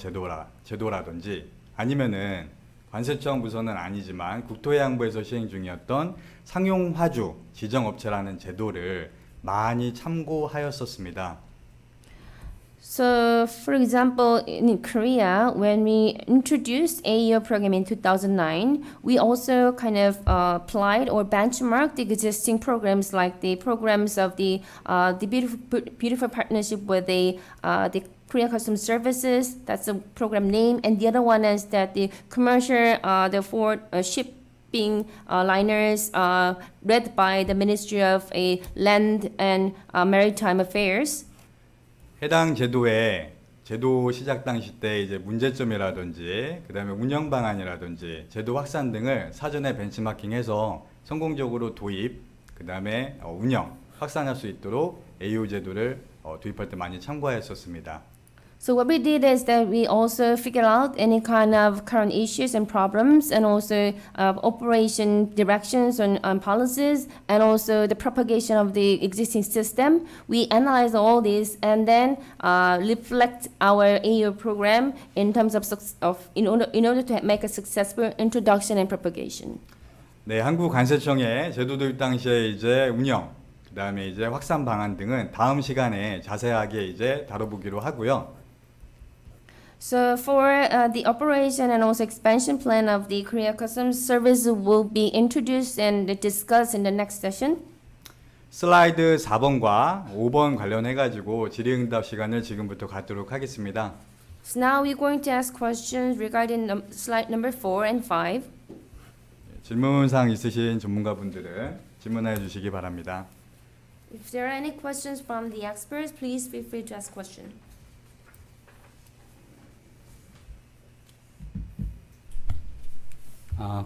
제도라든지 아니면은 관세청 부서는 아니지만 국토해양부에서 시행 중이었던 상용화주 지정업체라는 제도를 많이 참고하였었습니다. So, for example, in Korea, when we introduced AEO program in 2009, we also kind of applied or benchmarked the existing programs, like the programs of the beautiful partnership with the Korea Customs Services. That's the program name, and the other one is that the commercial, the Ford shipping liners, led by the Ministry of Land and Maritime Affairs. 해당 제도의 제도 시작 당시 때 이제 문제점이라든지 그다음에 운영 방안이라든지 제도 확산 등을 사전에 벤치마킹해서 성공적으로 도입 그다음에 운영 확산할 수 있도록 AO 제도를 도입할 때 많이 참고하였었습니다. So what we did is that we also figured out any kind of current issues and problems, and also operation directions on policies, and also the propagation of the existing system. We analyze all this and then reflect our AO program in terms of in order to make a successful introduction and propagation. 네, 한국관세청의 제도 도입 당시에 이제 운영, 그다음에 이제 확산 방안 등은 다음 시간에 자세하게 이제 다뤄보기로 하고요. So for the operation and also expansion plan of the Korea Customs Service will be introduced and discussed in the next session. 슬라이드 4번과 5번 관련해가지고 질의응답 시간을 지금부터 갖도록 하겠습니다. So now we're going to ask questions regarding slide number 4 and 5. 질문사항 있으신 전문가분들은 질문해 주시기 바랍니다. If there are any questions from the experts, please feel free to ask questions.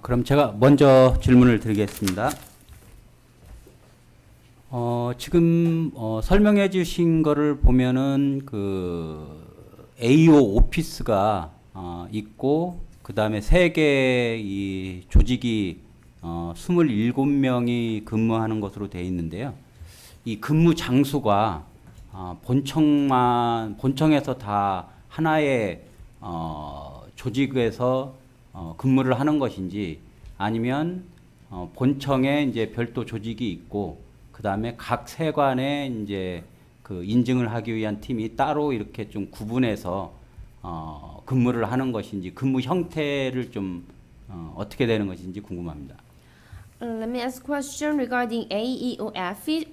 그럼 제가 먼저 질문을 드리겠습니다. 지금 설명해 주신 거를 보면은 그 AO 오피스가 있고 그다음에 3개 이 조직이 27명이 근무하는 것으로 되어 있는데요. 이 근무 장소가 본청에서 다 하나의 조직에서 근무를 하는 것인지 아니면 본청에 이제 별도 조직이 있고 그다음에 각 세관에 이제 그 인증을 하기 위한 팀이 따로 이렇게 좀 구분해서 근무를 하는 것인지 근무 형태를 좀 어떻게 되는 것인지 궁금합니다. Let me ask a question regarding AEO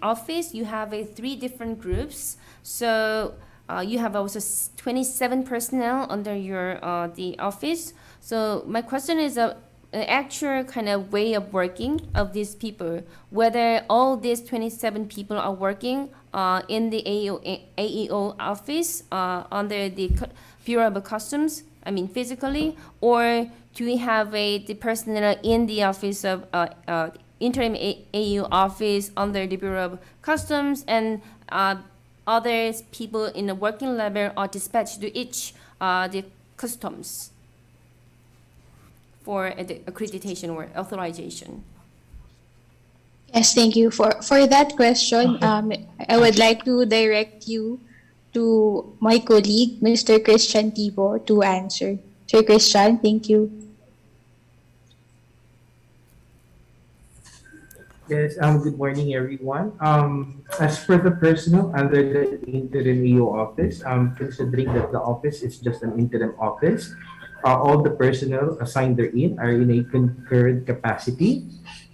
office. You have three different groups. So you have also 27 personnel under your the office. So my question is an actual kind of way of working of these people. Whether all these 27 people are working in the AEO office under the Bureau of Customs. I mean physically, or do we have the personnel in the office of interim AU office under the Bureau of Customs, and other people in the working level are dispatched to each the customs for the accreditation or authorization? Yes, thank you for that question. I would like to direct you to my colleague, Mr. Christian Tibo, to answer. Sir Christian, thank you. Yes, good morning, everyone. As for the personnel under the interim EO office, considering that the office is just an interim office, all the personnel assigned therein are in a concurrent capacity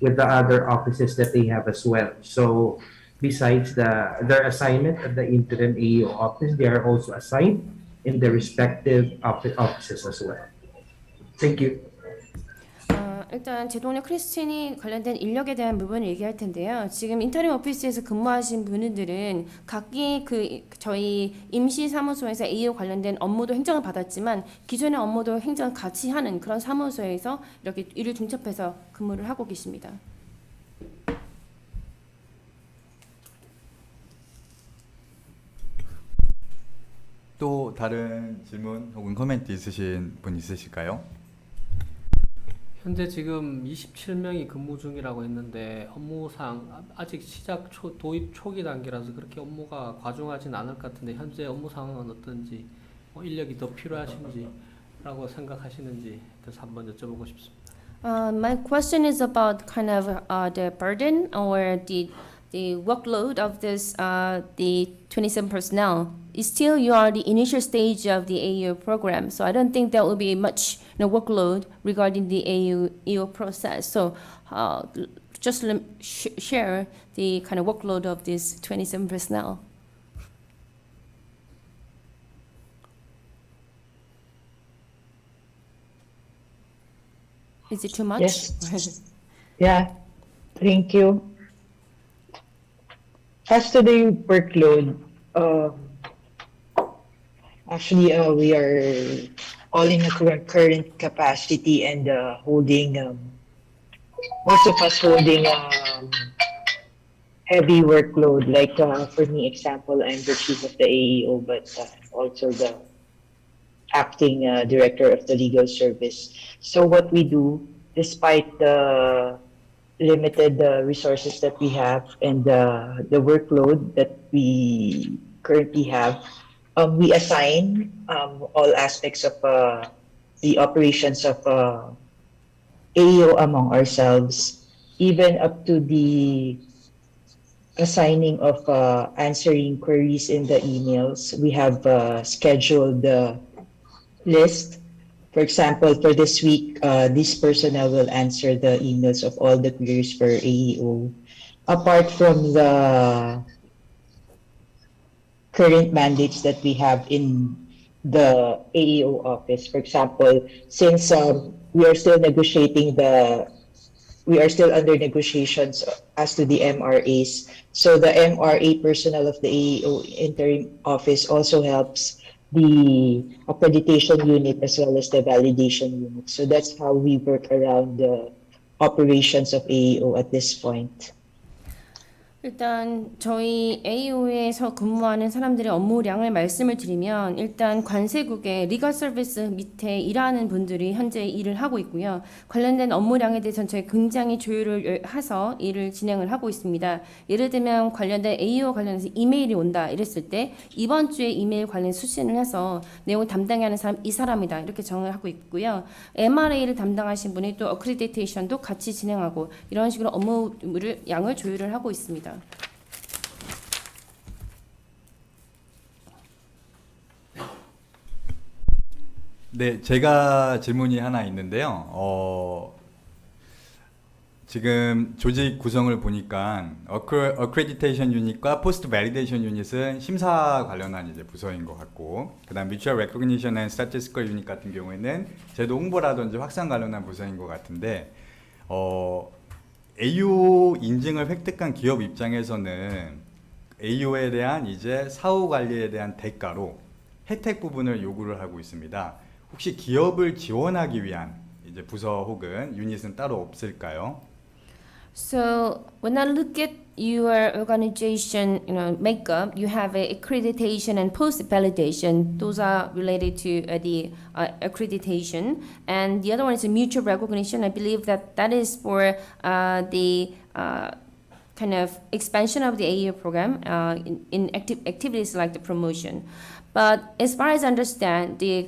with the other offices that they have as well. So, besides their assignment at the interim AEO office, they are also assigned in the respective offices as well. Thank you. 일단 제 동료 크리스틴이 관련된 인력에 대한 부분을 얘기할 텐데요. 지금 인터넷 오피스에서 근무하신 분들은 각기 저희 임시 사무소에서 AO 관련된 업무도 행정을 받았지만 기존의 업무도 행정을 같이 하는 그런 사무소에서 이렇게 일을 중첩해서 근무를 하고 계십니다. 또 다른 질문 혹은 코멘트 있으신 분 있으실까요? 현재 지금 27명이 근무 중이라고 했는데 업무상 아직 도입 초기 단계라서 그렇게 업무가 과중하진 않을 것 같은데 현재 업무 상황은 어떤지, 인력이 더 필요하신지라고 생각하시는지 그래서 한번 여쭤보고 싶습니다. My question is about kind of the burden or the workload of this the 27 personnel. Still, you are the initial stage of the AU program, so I don't think there will be much workload regarding the AU process. So, just share the kind of workload of this 27 personnel. Is it too much? Yes. Yeah, thank you. As to the workload, actually, we are all in a current capacity and holding, most of us holding heavy workload. Like for me, example, I'm the chief of the AEO, but also the acting director of the legal service. So what we do, despite the limited resources that we have and the workload that we currently have, we assign all aspects of the operations of AEO among ourselves, even up to the assigning of answering queries in the emails. We have scheduled the list. For example, for this week, this personnel will answer the emails of all the queries for AEO. Apart from the current mandates that we have in the AEO office. For example, since we are still under negotiations as to the MRAs. So the MRA personnel of the AEO interim office also helps the accreditation unit as well as the validation unit. So that's how we work around the operations of AEO at this point. 일단 저희 AO에서 근무하는 사람들의 업무량을 말씀을 드리면 일단 관세국의 리걸 서비스 밑에 일하는 분들이 현재 일을 하고 있고요. 관련된 업무량에 대해서는 저희 굉장히 조율을 해서 일을 진행을 하고 있습니다. 예를 들면 관련된 AO 관련해서 이메일이 온다 이랬을 때 이번 주에 이메일 관련 수신을 해서 내용을 담당해야 하는 사람 이 사람이다 이렇게 정을 하고 있고요. MRA를 담당하신 분이 또 어크리디테이션도 같이 진행하고 이런 식으로 업무를 양을 조율을 하고 있습니다. 네, 제가 질문이 하나 있는데요. 지금 조직 구성을 보니까 어크레디테이션 유닛과 포스트 베리데이션 유닛은 심사 관련한 이제 부서인 것 같고, 그다음 뮤추얼 레코그니션 앤 스태티스티컬 유닛 같은 경우에는 제도 홍보라든지 확산 관련한 부서인 것 같은데, AO 인증을 획득한 기업 입장에서는 AO에 대한 이제 사후 관리에 대한 대가로 혜택 부분을 요구를 하고 있습니다. 혹시 기업을 지원하기 위한 이제 부서 혹은 유닛은 따로 없을까요? So when I look at your organization, makeup, you have a accreditation and post-validation. Those are related to the accreditation, and the other one is a mutual recognition. I believe that is for the kind of expansion of the AEO program in activities like the promotion. But as far as I understand, the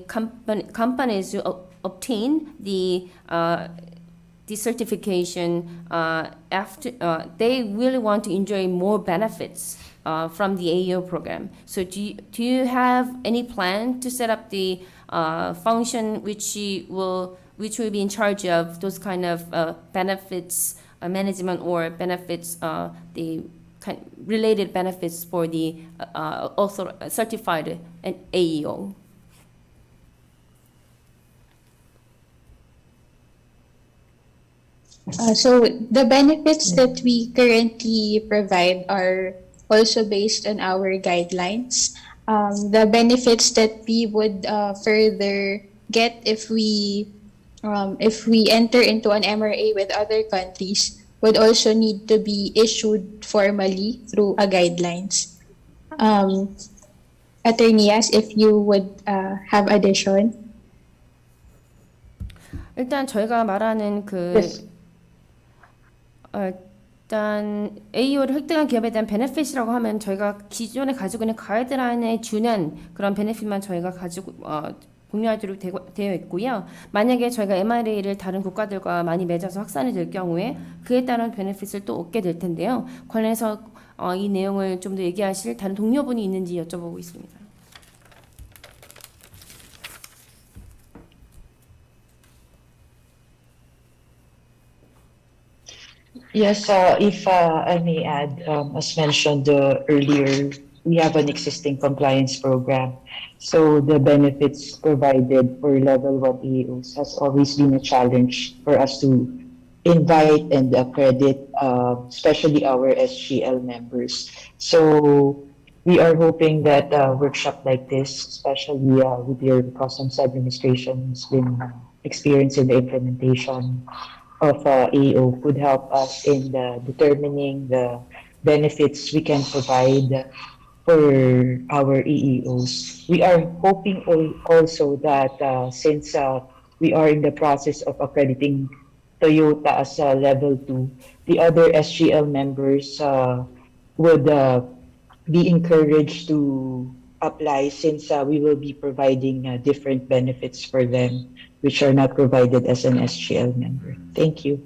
companies who obtain the certification after they really want to enjoy more benefits from the AEO program. So do you have any plan to set up the function which will be in charge of those kind of benefits management or benefits the related benefits for the also certified AEO? So the benefits that we currently provide are also based on our guidelines. The benefits that we would further get if we enter into an MRA with other countries would also need to be issued formally through a guidelines. Attorney Yas, if you would have addition. 일단 저희가 말하는 Yes. 일단 AEO를 획득한 기업에 대한 베네핏이라고 하면 저희가 기존에 가지고 있는 가이드라인에 준한 그런 베네핏만 저희가 가지고 공유하도록 되어 있고요. 만약에 저희가 MRA를 다른 국가들과 많이 맺어서 확산이 될 경우에 그에 따른 베네핏을 또 얻게 될 텐데요. 관련해서 이 내용을 좀 더 얘기하실 다른 동료분이 있는지 여쭤보고 있습니다. Yes, if I may add, as mentioned earlier, we have an existing compliance program. So the benefits provided for level 1 AEOs has always been a challenge for us to invite and accredit, especially our SGL members. So we are hoping that a workshop like this, especially with your Customs Administration, has been experienced in the implementation of AEO, could help us in determining the benefits we can provide for our EEOs. We are hoping also that since we are in the process of accrediting Toyota as level 2, the other SGL members would be encouraged to apply since we will be providing different benefits for them which are not provided as an SGL member. Thank you.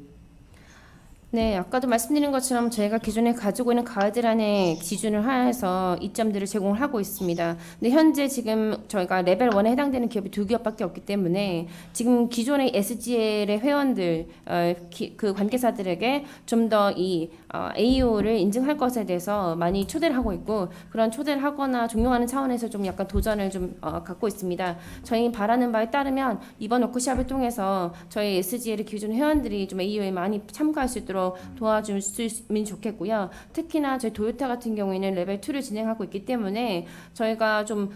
네, 아까도 말씀드린 것처럼 저희가 기존에 가지고 있는 가이드라인의 기준을 하여서 이점들을 제공을 하고 있습니다. 근데 현재 지금 저희가 레벨 1에 해당되는 기업이 2기업밖에 없기 때문에 지금 기존의 SGL의 회원들, 그 관계사들에게 좀 더 이 AEO를 인증할 것에 대해서 많이 초대를 하고 있고, 그런 초대를 하거나 종용하는 차원에서 좀 약간 도전을 좀 갖고 있습니다. 저희 바라는 바에 따르면 이번 워크숍을 통해서 저희 SGL의 기존 회원들이 좀 AEO에 많이 참가할 수 있도록 도와주시면 좋겠고요. 특히나 저희 도요타 같은 경우에는 레벨 2를 진행하고 있기 때문에 저희가 좀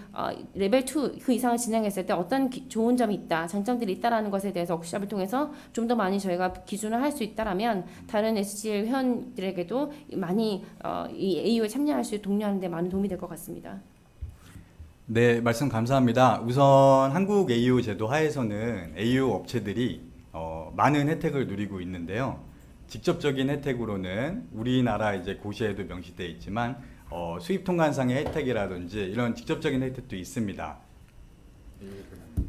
레벨 2 그 이상을 진행했을 때 어떤 좋은 점이 있다, 장점들이 있다라는 것에 대해서 워크숍을 통해서 좀 더 많이 저희가 기준을 할 수 있다라면 다른 SGL 회원들에게도 많이 이 AEO에 참여할 수 있도록 독려하는 데 많은 도움이 될 것 같습니다. 네, 말씀 감사합니다. 우선 한국 AEO 제도 하에서는 AEO 업체들이 많은 혜택을 누리고 있는데요. 직접적인 혜택으로는 우리나라 이제 고시에도 명시되어 있지만 수입 통관상의 혜택이라든지 이런 직접적인 혜택도 있습니다.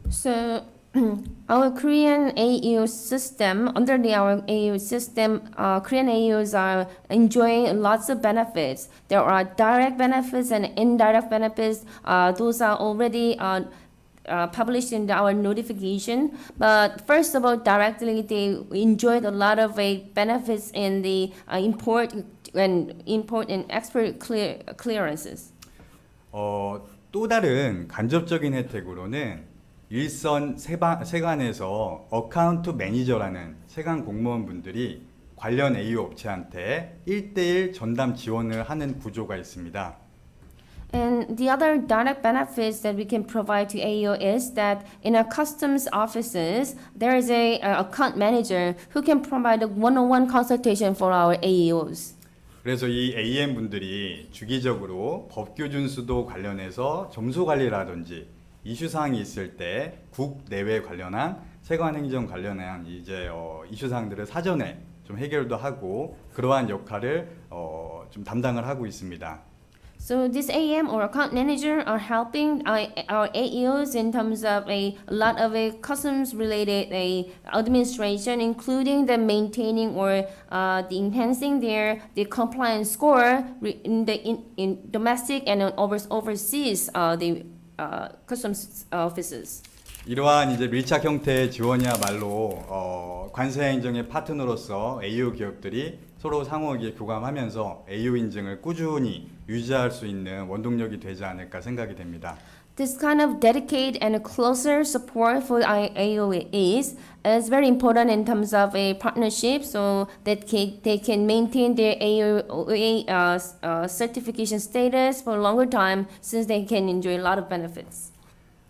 So our Korean AEO system, under our AEO system, Korean AEOs are enjoying lots of benefits. There are direct benefits and indirect benefits. Those are already published in our notification. But first of all, directly they enjoyed a lot of benefits in the import and export clearances. 또 다른 간접적인 혜택으로는 일선 세관에서 어카운트 매니저라는 세관 공무원분들이 관련 AO 업체한테 1대1 전담 지원을 하는 구조가 있습니다. And the other direct benefits that we can provide to AEO is that in our customs offices, there is a account manager who can provide a one-on-one consultation for our AEOs. 그래서 이 AM 분들이 주기적으로 법규 준수도 관련해서 점수 관리라든지 이슈 사항이 있을 때 국내외 관련한 세관 행정 관련한 이제 이슈 사항들을 사전에 좀 해결도 하고 그러한 역할을 좀 담당을 하고 있습니다. So this AM or account manager are helping our AEOs in terms of a lot of customs related administration, including the maintaining or the enhancing the compliance score in domestic and overseas the customs offices. 이러한 이제 밀착 형태의 지원이야말로 관세 행정의 파트너로서 AO 기업들이 서로 상호에게 교감하면서 AO 인증을 꾸준히 유지할 수 있는 원동력이 되지 않을까 생각이 됩니다. This kind of dedicated and closer support for AOAs is very important in terms of a partnership, so that they can maintain their AOA certification status for a longer time, since they can enjoy a lot of benefits.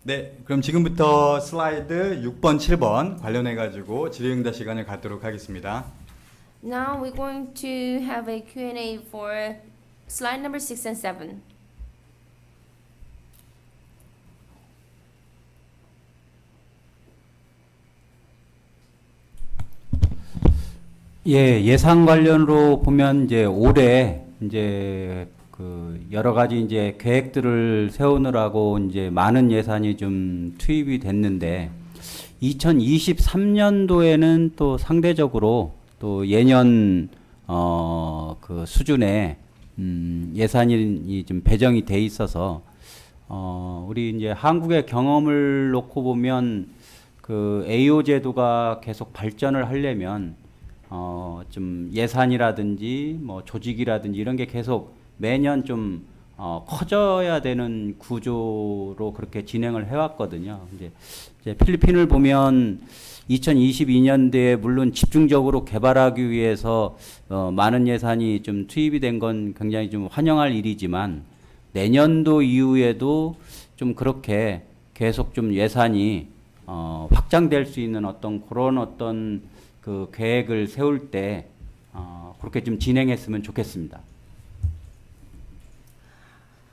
네, 그럼 지금부터 슬라이드 6번, 7번 관련해 가지고 질의응답 시간을 갖도록 하겠습니다. Now we're going to have a Q&A for slide number 6 and 7. 예, 예산 관련으로 보면 이제 올해 이제 그 여러 가지 이제 계획들을 세우느라고 이제 많은 예산이 좀 투입이 됐는데 2023년도에는 또 상대적으로 또 예년 그 수준의 예산이 좀 배정이 돼 있어서 우리 이제 한국의 경험을 놓고 보면 그 AO 제도가 계속 발전을 하려면 좀 예산이라든지 뭐 조직이라든지 이런 게 계속 매년 좀 커져야 되는 구조로 그렇게 진행을 해왔거든요. 이제 필리핀을 보면 2022년도에 물론 집중적으로 개발하기 위해서 많은 예산이 좀 투입이 된 건 굉장히 좀 환영할 일이지만 내년도 이후에도 좀 그렇게 계속 좀 예산이 확장될 수 있는 어떤 그런 어떤 그 계획을 세울 때 그렇게 좀 진행했으면 좋겠습니다.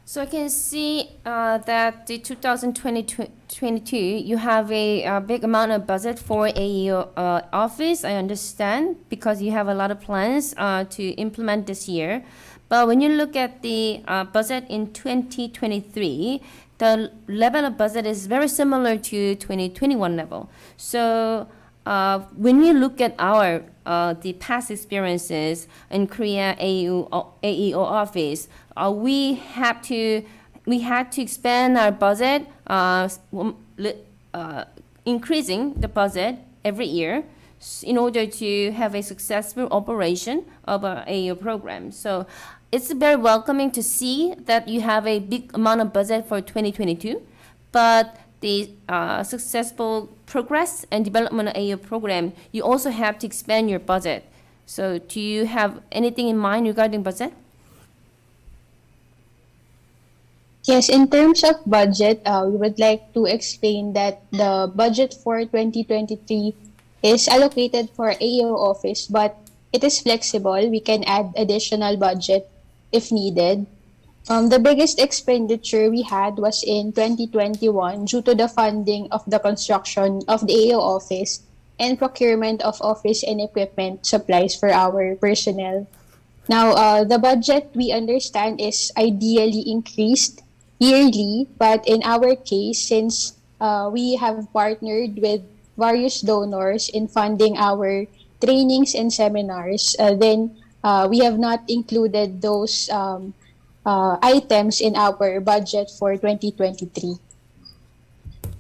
So I can see that the 2022 you have a big amount of budget for AEO office. I understand because you have a lot of plans to implement this year. But when you look at the budget in 2023, the level of budget is very similar to 2021 level. So when you look at our the past experiences in Korea AEO office, we had to expand our budget, increasing the budget every year in order to have a successful operation of our AEO program. So it's very welcoming to see that you have a big amount of budget for 2022, but the successful progress and development of AEO program, you also have to expand your budget. So do you have anything in mind regarding budget? Yes, in terms of budget, we would like to explain that the budget for 2023 is allocated for AEO office, but it is flexible. We can add additional budget if needed. The biggest expenditure we had was in 2021 due to the funding of the construction of the AEO office and procurement of office and equipment supplies for our personnel. Now, the budget we understand is ideally increased yearly, but in our case, since we have partnered with various donors in funding our trainings and seminars, then we have not included those items in our budget for 2023.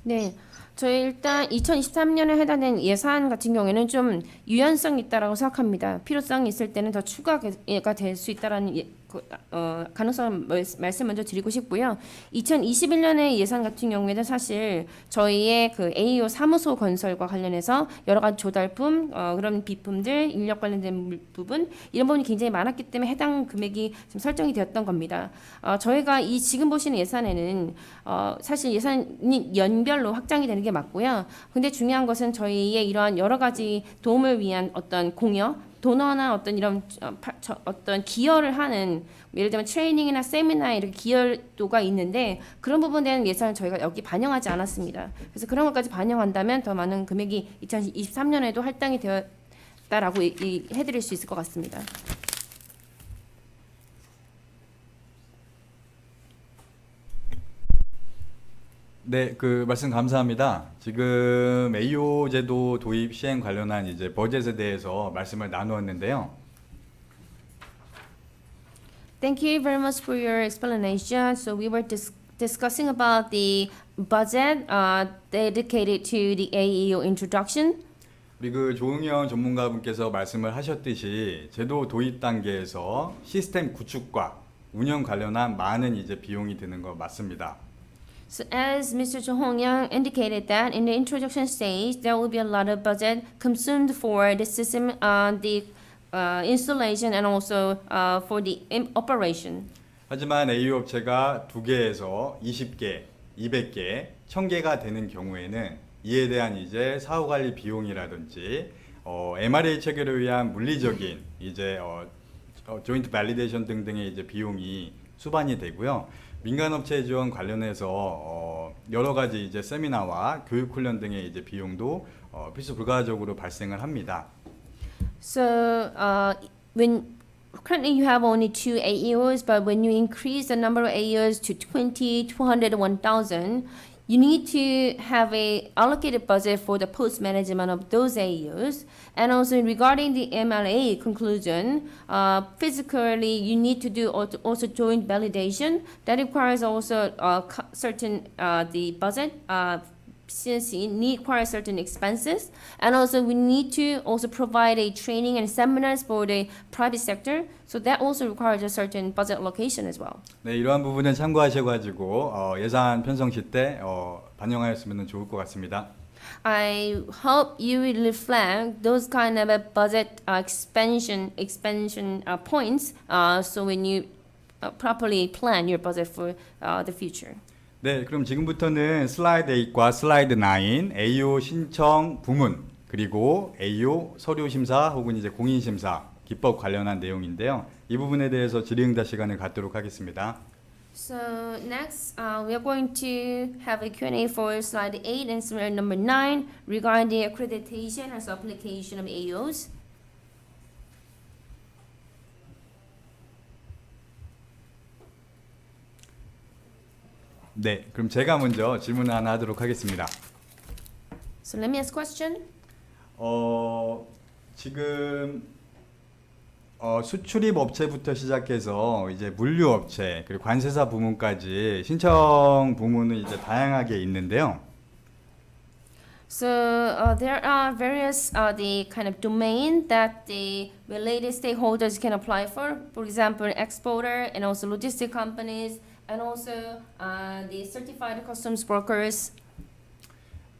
네, 저희 일단 2023년에 해당된 예산 같은 경우에는 좀 유연성이 있다라고 생각합니다. 필요성이 있을 때는 더 추가가 될 수 있다라는 가능성 말씀 먼저 드리고 싶고요. 2021년의 예산 같은 경우에는 사실 저희의 그 AEO 사무소 건설과 관련해서 여러 가지 조달품, 그런 비품들, 인력 관련된 부분 이런 부분이 굉장히 많았기 때문에 해당 금액이 지금 설정이 되었던 겁니다. 저희가 이 지금 보시는 예산에는 사실 예산이 연별로 확장이 되는 게 맞고요. 근데 중요한 것은 저희의 이러한 여러 가지 도움을 위한 어떤 공여 도너나 어떤 이런 어떤 기여를 하는 예를 들면 트레이닝이나 세미나 이렇게 기여도가 있는데 그런 부분에 대한 예산을 저희가 여기 반영하지 않았습니다. 그래서 그런 것까지 반영한다면 더 많은 금액이 2023년에도 할당이 되었다라고 해드릴 수 있을 것 같습니다. 네, 그 말씀 감사합니다. 지금 AO 제도 도입 시행 관련한 이제 버젯에 대해서 말씀을 나누었는데요. Thank you very much for your explanation. So we were discussing about the budget dedicated to the AEO introduction. 우리 그 조응현 전문가분께서 말씀을 하셨듯이 제도 도입 단계에서 시스템 구축과 운영 관련한 많은 이제 비용이 드는 거 맞습니다. So as Mr. Cho Hong-young indicated that in the introduction stage, there will be a lot of budget consumed for the system, the installation and also for the operation. 하지만 AO 업체가 2개에서 20개, 200개, 1000개가 되는 경우에는 이에 대한 이제 사후 관리 비용이라든지 MRA 체결을 위한 물리적인 이제 조인트 발리데이션 등등의 이제 비용이 수반이 되고요. 민간 업체 지원 관련해서 여러 가지 이제 세미나와 교육 훈련 등의 이제 비용도 필수 불가적으로 발생을 합니다. So when currently you have only 2 AEOs, but when you increase the number of AEOs to 20, 200, 1,000, you need to have a allocated budget for the post management of those AEOs. And also regarding the MLA conclusion, physically you need to do also joint validation. That requires also certain the budget. Since it requires certain expenses, and also we need to also provide a training and seminars for the private sector, so that also requires a certain budget allocation as well. 네, 이러한 부분은 참고하셔가지고 예산 편성시 때 반영하였으면 좋을 것 같습니다. I hope you will reflect those kind of a budget expansion points, so when you properly plan your budget for the future. 네, 그럼 지금부터는 슬라이드 8과 슬라이드 9, AO 신청 부문, 그리고 AO 서류 심사 혹은 이제 공인 심사, 기법 관련한 내용인데요. 이 부분에 대해서 질의응답 시간을 갖도록 하겠습니다. So next, we are going to have a Q&A for slide 8 and slide number 9 regarding the accreditation and application of AOs. 네, 그럼 제가 먼저 질문을 하나 하도록 하겠습니다. So let me ask a question. 지금 수출입 업체부터 시작해서 이제 물류 업체 그리고 관세사 부문까지 신청 부문은 이제 다양하게 있는데요. So there are various the kind of domain that the related stakeholders can apply for. For example, exporter and also logistic companies and also the certified customs brokers.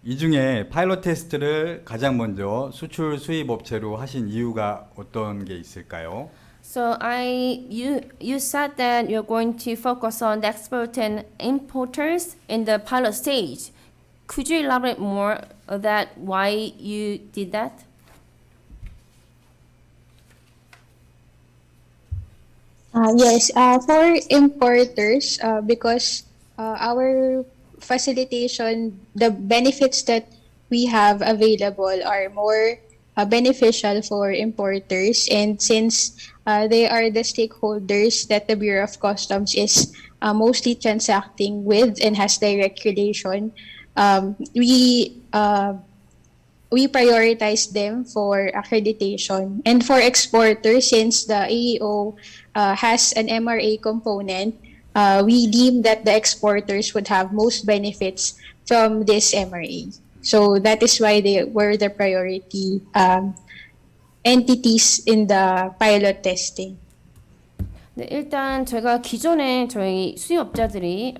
이 중에 파일럿 테스트를 가장 먼저 수출 수입 업체로 하신 이유가 어떤 게 있을까요? So you said that you're going to focus on the export and importers in the pilot stage. Could you elaborate more on that why you did that? Yes, for importers, because our facilitation, the benefits that we have available are more beneficial for importers, and since they are the stakeholders that the Bureau of Customs is mostly transacting with and has direct relation, we prioritize them for accreditation. And for exporters, since the AEO has an MRA component, we deem that the exporters would have most benefits from this MRA. So that is why they were the priority entities in the pilot testing. 네, 일단 저희가 기존에 저희 수입업자들이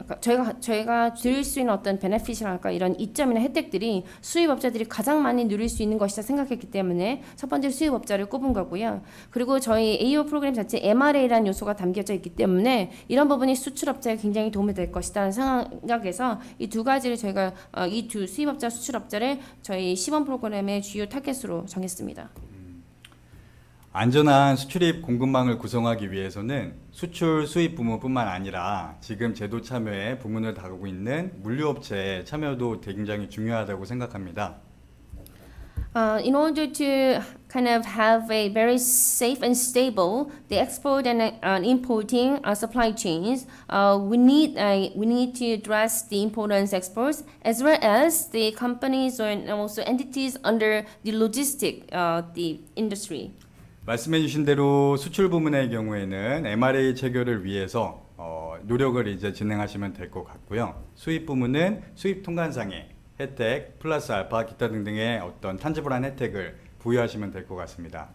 저희가 드릴 수 있는 어떤 베네핏이랄까 이런 이점이나 혜택들이 수입업자들이 가장 많이 누릴 수 있는 것이라 생각했기 때문에 첫 번째 수입업자를 꼽은 거고요. 그리고 저희 AO 프로그램 자체 MRA라는 요소가 담겨져 있기 때문에 이런 부분이 수출업자에 굉장히 도움이 될 것이라는 생각에서 이 두 가지를 저희가 이 두 수입업자 수출업자를 저희 시범 프로그램의 주요 타겟으로 정했습니다. 안전한 수출입 공급망을 구성하기 위해서는 수출 수입 부문뿐만 아니라 지금 제도 참여에 부문을 다루고 있는 물류업체의 참여도 굉장히 중요하다고 생각합니다. In order to kind of have a very safe and stable the export and importing supply chains, we need to address the importers and exports as well as the companies and also entities under the logistic the industry. 말씀해 주신 대로 수출 부문의 경우에는 MRA 체결을 위해서 노력을 이제 진행하시면 될 것 같고요. 수입 부문은 수입 통관상의 혜택 플러스 알파 기타 등등의 어떤 탄지블한 혜택을 부여하시면 될 것 같습니다.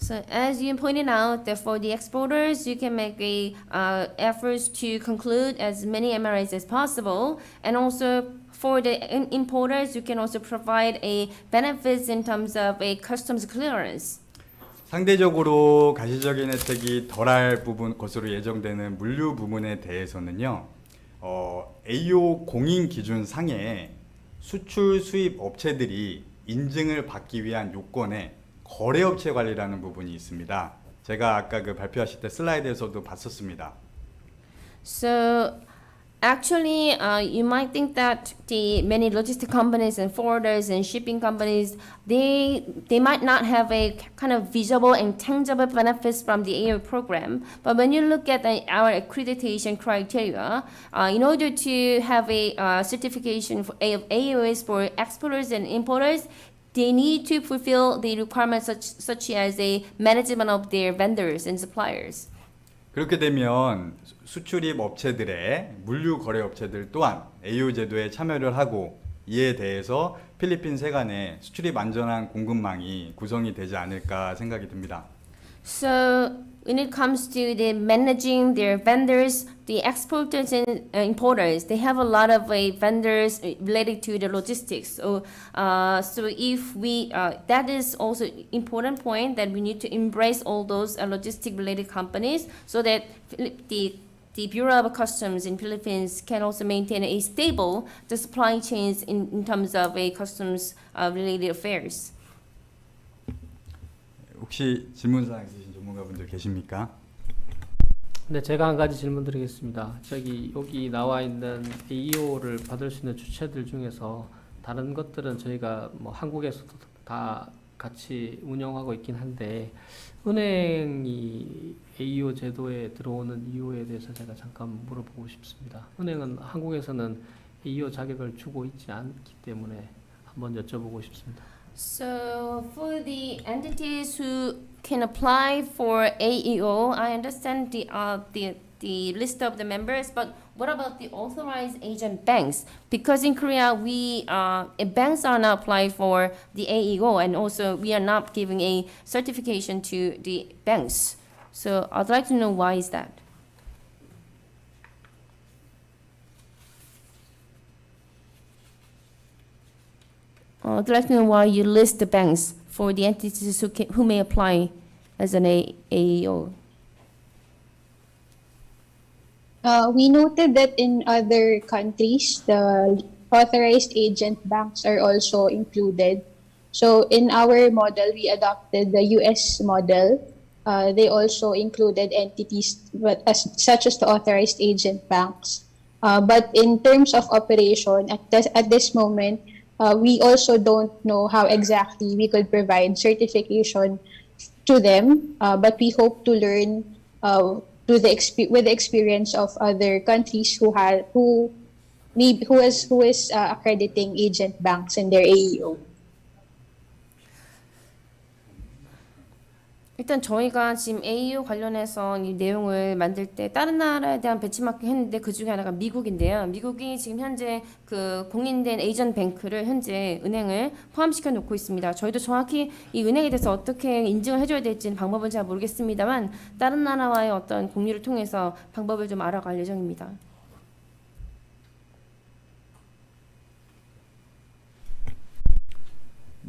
So as you pointed out, that for the exporters, you can make a efforts to conclude as many MRAs as possible, and also for the importers, you can also provide a benefits in terms of a customs clearance. 상대적으로 가시적인 혜택이 덜할 부분 것으로 예정되는 물류 부문에 대해서는요, AO 공인 기준 상에 수출 수입 업체들이 인증을 받기 위한 요건에 거래업체 관리라는 부분이 있습니다. 제가 아까 그 발표하실 때 슬라이드에서도 봤었습니다. So actually, you might think that the many logistic companies and forwarders and shipping companies, they might not have a kind of visible and tangible benefits from the AO program. But when you look at our accreditation criteria, in order to have a certification of AOS for exporters and importers, they need to fulfill the requirements such as a management of their vendors and suppliers. 그렇게 되면 수출입 업체들의 물류 거래 업체들 또한 AO 제도에 참여를 하고 이에 대해서 필리핀 세간의 수출입 안전한 공급망이 구성이 되지 않을까 생각이 듭니다. So when it comes to the managing their vendors, the exporters and importers, they have a lot of vendors related to the logistics. So if we, that is also important point that we need to embrace all those logistic related companies so that the Bureau of Customs in Philippines can also maintain a stable the supply chains in terms of a customs related affairs. 혹시 질문사항 있으신 전문가분들 계십니까? 네, 제가 한 가지 질문 드리겠습니다. 여기 나와 있는 AEO를 받을 수 있는 주체들 중에서 다른 것들은 저희가 뭐 한국에서도 다 같이 운영하고 있긴 한데 은행이 AEO 제도에 들어오는 이유에 대해서 제가 잠깐 물어보고 싶습니다. 은행은 한국에서는 AEO 자격을 주고 있지 않기 때문에 한번 여쭤보고 싶습니다. So for the entities who can apply for AEO, I understand the list of the members, but what about the authorized agent banks? Because in Korea, banks are not applying for the AEO, and also we are not giving a certification to the banks. So I'd like to know why is that? I'd like to know why you list the banks for the entities who may apply as an AEO. We noted that in other countries, the authorized agent banks are also included. So in our model, we adopted the US model. They also included entities such as the authorized agent banks. But in terms of operation, at this moment, we also don't know how exactly we could provide certification to them, but we hope to learn with the experience of other countries who is accrediting agent banks in their AEO. 일단 저희가 지금 AEO 관련해서 이 내용을 만들 때 다른 나라에 대한 배치마킹 했는데 그 중에 하나가 미국인데요. 미국이 지금 현재 그 공인된 에이전 뱅크를 현재 은행을 포함시켜 놓고 있습니다. 저희도 정확히 이 은행에 대해서 어떻게 인증을 해줘야 될지는 방법은 잘 모르겠습니다만 다른 나라와의 어떤 공유를 통해서 방법을 좀 알아갈 예정입니다.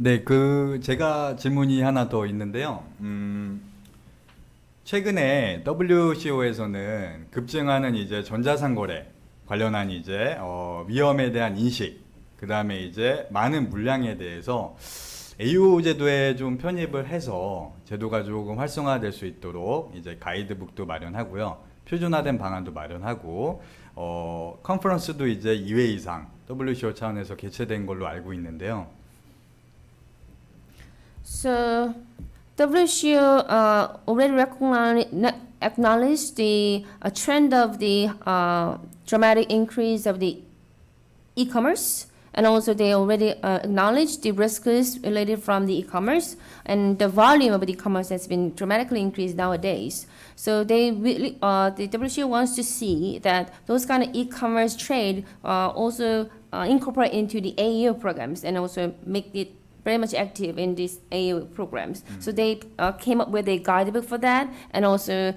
네, 제가 질문이 하나 더 있는데요. 최근에 WCO에서는 급증하는 이제 전자상거래 관련한 이제 위험에 대한 인식, 그 다음에 이제 많은 물량에 대해서 AO 제도에 좀 편입을 해서 제도가 조금 활성화될 수 있도록 이제 가이드북도 마련하고요. 표준화된 방안도 마련하고, 컨퍼런스도 이제 2회 이상 WCO 차원에서 개최된 걸로 알고 있는데요. So WCO already acknowledged the trend of the dramatic increase of the e-commerce, and also they already acknowledged the risks related from the e-commerce, and the volume of the e-commerce has been dramatically increased nowadays. So they really, the WCO wants to see that those kind of e-commerce trade also incorporate into the AEO programs and also make it very much active in these AEO programs. So they came up with a guidebook for that, and also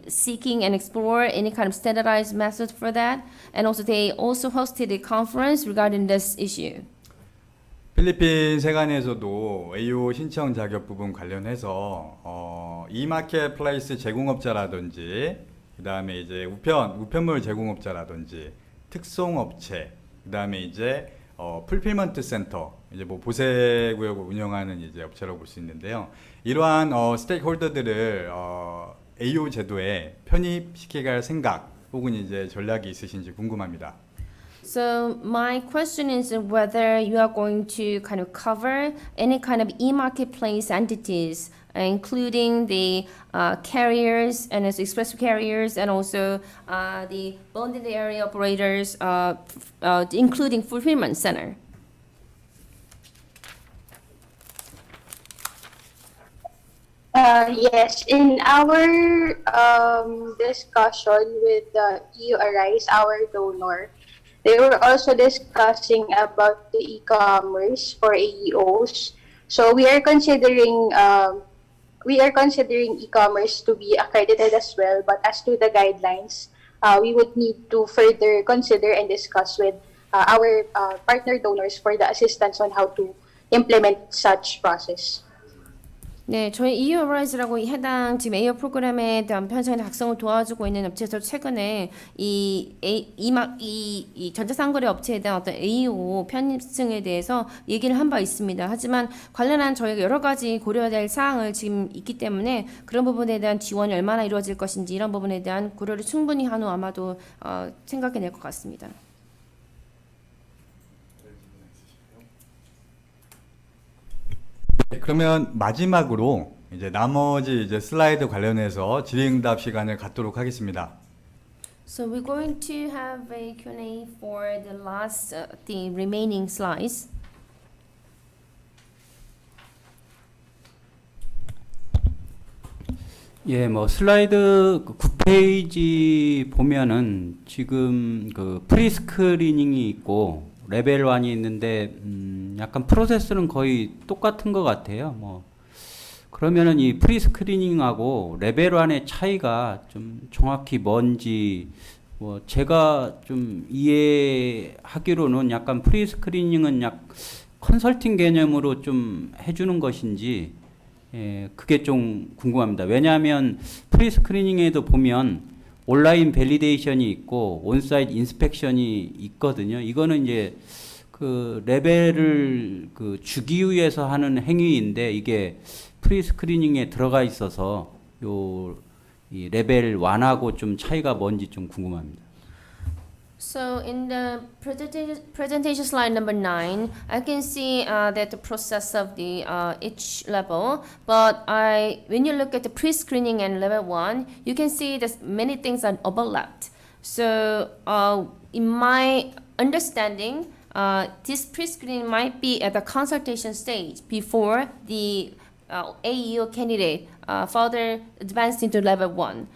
seeking and explore any kind of standardized method for that. And also they also hosted a conference regarding this issue. 필리핀 세관에서도 AO 신청 자격 부분 관련해서 이마켓플레이스 제공업자라든지 그다음에 이제 우편물 제공업자라든지 특송업체 그다음에 이제 풀필먼트 센터 이제 뭐 보세구역을 운영하는 이제 업체라고 볼 수 있는데요. 이러한 스테이크홀더들을 AO 제도에 편입시켜갈 생각 혹은 이제 전략이 있으신지 궁금합니다. So my question is whether you are going to kind of cover any kind of e-marketplace entities, including the carriers and as express carriers, and also the bonded area operators, including fulfillment center. Yes, in our discussion with the EU Arise, our donor, they were also discussing about the e-commerce for AEOs. So we are considering e-commerce to be accredited as well. But as to the guidelines, we would need to further consider and discuss with our partner donors for the assistance on how to implement such process. 네, 저희 EU Arise라고 해당 지금 AO 프로그램에 대한 편성에 작성을 도와주고 있는 업체에서 최근에 이 전자상거래 업체에 대한 어떤 AO 편입승에 대해서 얘기를 한 바 있습니다. 하지만 관련한 저희가 여러 가지 고려해야 될 사항을 지금 있기 때문에 그런 부분에 대한 지원이 얼마나 이루어질 것인지 이런 부분에 대한 고려를 충분히 한 후 아마도 생각해낼 것 같습니다. 그러면 마지막으로 이제 나머지 이제 슬라이드 관련해서 질의응답 시간을 갖도록 하겠습니다. So we're going to have a Q&A for the last, the remaining slides. 예, 뭐 슬라이드 9페이지 보면은 지금 그 프리스크리닝이 있고 레벨 1이 있는데 약간 프로세스는 거의 똑같은 것 같아요. 뭐 그러면은 이 프리스크리닝하고 레벨 1의 차이가 좀 정확히 뭔지 뭐 제가 좀 이해하기로는 약간 프리스크리닝은 약 컨설팅 개념으로 좀 해주는 것인지 예, 그게 좀 궁금합니다. 왜냐하면 프리스크리닝에도 보면 온라인 밸리데이션이 있고 온사이트 인스펙션이 있거든요. 이거는 이제 그 레벨을 그 주기 위해서 하는 행위인데 이게 프리스크리닝에 들어가 있어서 이 레벨 1하고 좀 차이가 뭔지 좀 궁금합니다. So in the presentation slide number 9, I can see that the process of the each level. But when you look at the pre-screening and level 1, you can see that many things are overlapped. So in my understanding, this pre-screening might be at the consultation stage before the AEO candidate further advanced into level 1.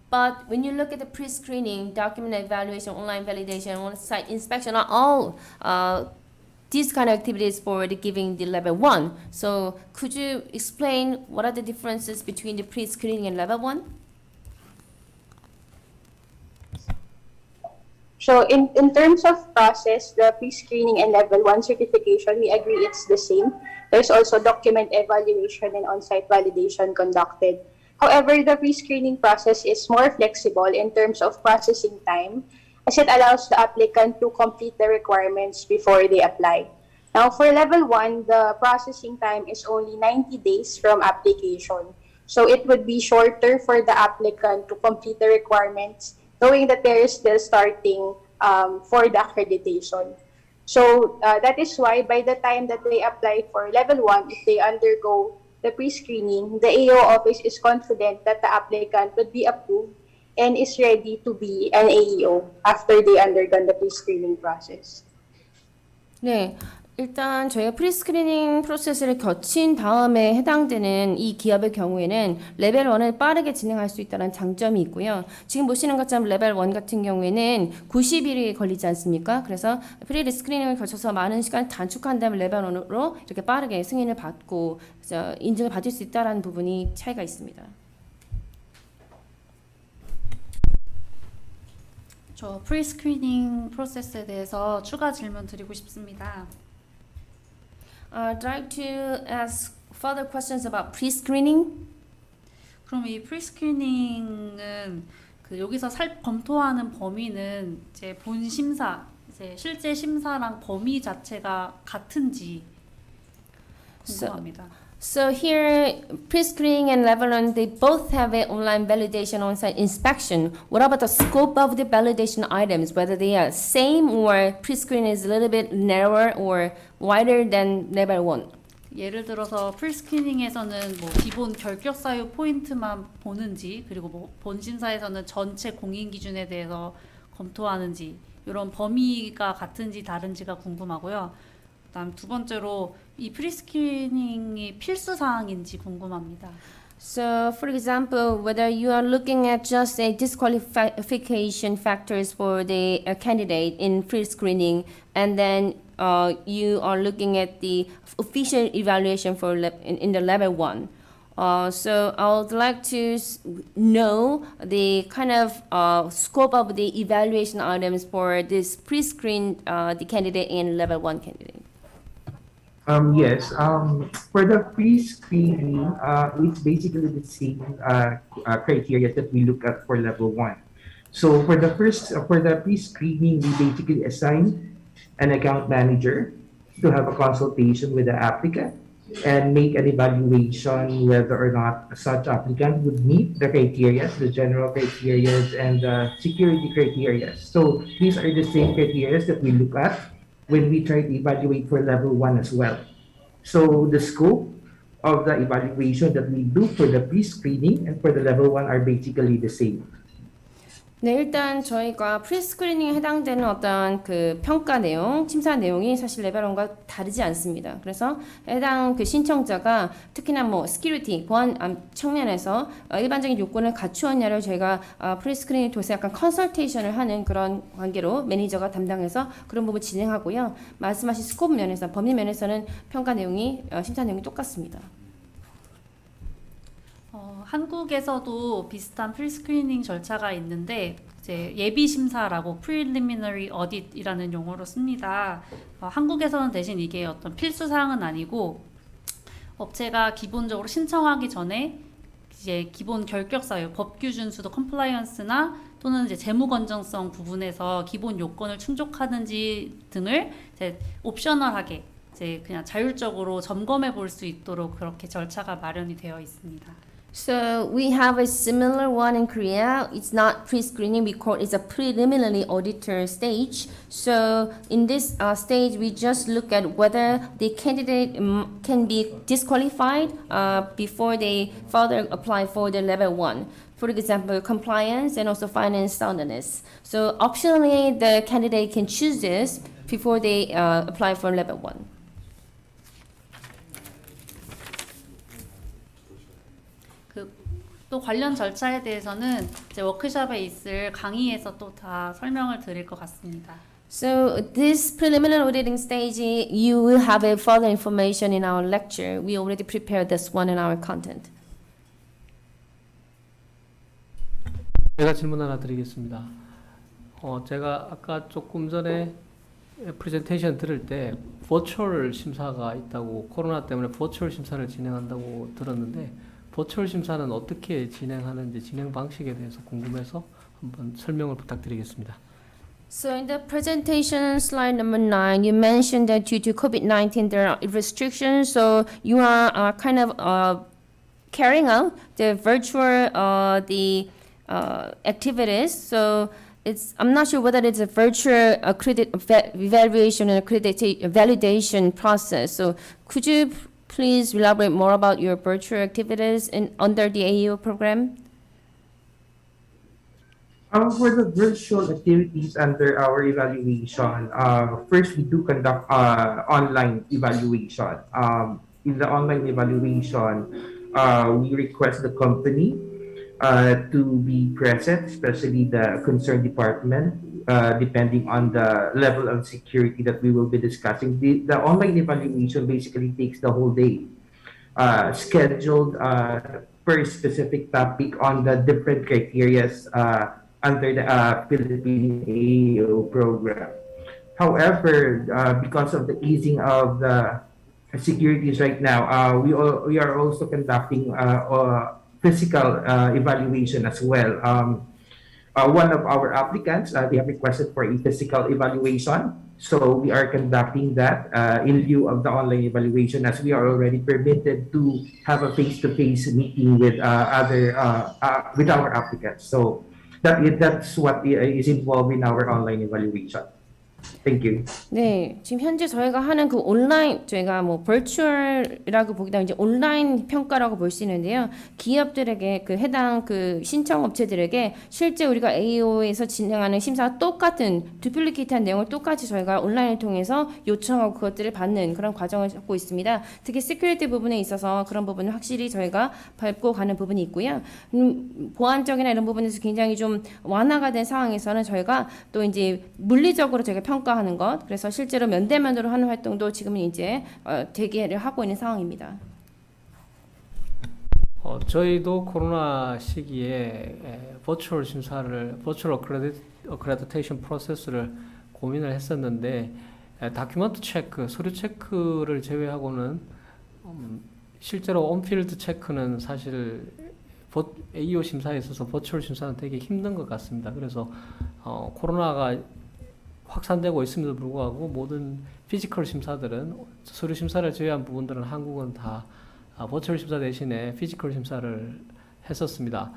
But when you look at the pre-screening, document evaluation, online validation, on-site inspection are all these kind of activities for the giving the level 1. So could you explain what are the differences between the pre-screening and level 1? So in terms of process, the pre-screening and level 1 certification, we agree it's the same. There's also document evaluation and on-site validation conducted. However, the pre-screening process is more flexible in terms of processing time, as it allows the applicant to complete the requirements before they apply. Now, for level 1, the processing time is only 90 days from application. So it would be shorter for the applicant to complete the requirements, knowing that there is still starting for the accreditation. So that is why by the time that they apply for level 1, if they undergo the pre-screening, the AO office is confident that the applicant would be approved and is ready to be an AEO after they undergone the pre-screening process. 네. 일단 저희가 프리스크리닝 프로세스를 거친 다음에 해당되는 이 기업의 경우에는 레벨 1을 빠르게 진행할 수 있다는 장점이 있고요. 지금 보시는 것처럼 레벨 1 같은 경우에는 90일이 걸리지 않습니까? 그래서 프리스크리닝을 거쳐서 많은 시간을 단축한 다음에 레벨 1으로 이렇게 빠르게 승인을 받고 인증을 받을 수 있다는 부분이 차이가 있습니다. 저 프리스크리닝 프로세스에 대해서 추가 질문 드리고 싶습니다. I'd like to ask further questions about pre-screening. 그럼 이 프리스크리닝은 그 여기서 검토하는 범위는 이제 본 심사, 이제 실제 심사랑 범위 자체가 같은지 궁금합니다. So here, pre-screening and level 1, they both have an online validation on-site inspection. What about the scope of the validation items, whether they are same or pre-screening is a little bit narrower or wider than level 1? 예를 들어서 프리스크리닝에서는 뭐 기본 결격 사유 포인트만 보는지, 그리고 뭐 본심사에서는 전체 공인 기준에 대해서 검토하는지, 이런 범위가 같은지 다른지가 궁금하고요. 그다음 두 번째로 이 프리스크리닝이 필수 사항인지 궁금합니다. So, for example, whether you are looking at just a disqualification factors for the candidate in pre-screening, and then you are looking at the official evaluation for in the level 1. So I would like to know the kind of scope of the evaluation items for this pre-screened the candidate and level 1 candidate. Yes. For the pre-screening, it's basically the same criteria that we look at for level 1. So for the pre-screening, we basically assign an account manager to have a consultation with the applicant and make an evaluation whether or not such applicant would meet the criteria, the general criteria and the security criteria. So these are the same criteria that we look at when we try to evaluate for level 1 as well. So the scope of the evaluation that we do for the pre-screening and for the level 1 are basically the same. 네, 일단 저희가 프리스크리닝에 해당되는 어떤 그 평가 내용, 심사 내용이 사실 레벨 1과 다르지 않습니다. 그래서 해당 그 신청자가 특히나 뭐 시큐리티, 보안 측면에서 일반적인 요건을 갖추었냐를 저희가 프리스크리닝 통해서 약간 컨설테이션을 하는 그런 관계로 매니저가 담당해서 그런 부분 진행하고요. 말씀하신 스코프 면에서, 범위 면에서는 평가 내용이, 심사 내용이 똑같습니다. 한국에서도 비슷한 프리스크리닝 절차가 있는데 이제 예비 심사라고 preliminary audit이라는 용어로 씁니다. 한국에서는 대신 이게 어떤 필수 사항은 아니고 업체가 기본적으로 신청하기 전에 이제 기본 결격 사유, 법규 준수도 컴플라이언스나 또는 이제 재무 건전성 부분에서 기본 요건을 충족하는지 등을 이제 옵셔널하게 이제 그냥 자율적으로 점검해 볼 수 있도록 그렇게 절차가 마련이 되어 있습니다. So we have a similar one in Korea. It's not pre-screening, we call it's a preliminary auditor stage. So in this stage, we just look at whether the candidate can be disqualified before they further apply for the level 1. For example, compliance and also finance soundness. So optionally, the candidate can choose this before they apply for level 1. 또 관련 절차에 대해서는 이제 워크숍에 있을 강의에서 또 다 설명을 드릴 것 같습니다. So this preliminary auditing stage, you will have a further information in our lecture. We already prepared this one in our content. 제가 질문 하나 드리겠습니다. 제가 아까 조금 전에 프레젠테이션 들을 때 버추얼 심사가 있다고, 코로나 때문에 버추얼 심사를 진행한다고 들었는데 버추얼 심사는 어떻게 진행하는지 진행 방식에 대해서 궁금해서 한번 설명을 부탁드리겠습니다. So in the presentation slide number 9, you mentioned that due to COVID-19 there are restrictions, so you are kind of carrying out the virtual activities. So I'm not sure whether it's a virtual evaluation and validation process. So could you please elaborate more about your virtual activities under the AEO program? For the virtual activities under our evaluation, first we do conduct online evaluation. In the online evaluation, we request the company to be present, especially the concerned department, depending on the level of security that we will be discussing. The online evaluation basically takes the whole day, scheduled per specific topic on the different criterias under the Philippine AEO program. However, because of the easing of the securities right now, we are also conducting physical evaluation as well. One of our applicants, they have requested for a physical evaluation. So we are conducting that in lieu of the online evaluation, as we are already permitted to have a face-to-face meeting with with our applicants. So that's what is involved in our online evaluation. Thank you. 네, 지금 현재 저희가 하는 그 온라인, 저희가 뭐 버추얼이라고 보기보다 이제 온라인 평가라고 볼 수 있는데요. 기업들에게 그 해당 그 신청 업체들에게 실제 우리가 AEO에서 진행하는 심사와 똑같은 두플리케이트한 내용을 똑같이 저희가 온라인을 통해서 요청하고 그것들을 받는 그런 과정을 갖고 있습니다. 특히 시큐리티 부분에 있어서 그런 부분을 확실히 저희가 밟고 가는 부분이 있고요. 보안적이나 이런 부분에서 굉장히 좀 완화가 된 상황에서는 저희가 또 이제 물리적으로 저희가 평가하는 것, 그래서 실제로 면대면으로 하는 활동도 지금은 이제 대기를 하고 있는 상황입니다. 저희도 코로나 시기에 버추얼 어크레디테이션 프로세스를 고민을 했었는데 다큐먼트 체크, 서류 체크를 제외하고는 실제로 온필드 체크는 사실 AEO 심사에 있어서 버추얼 심사는 되게 힘든 것 같습니다. 그래서 코로나가 확산되고 있음에도 불구하고 모든 피지컬 심사들은, 서류 심사를 제외한 부분들은 한국은 다 버추얼 심사 대신에 피지컬 심사를 했었습니다.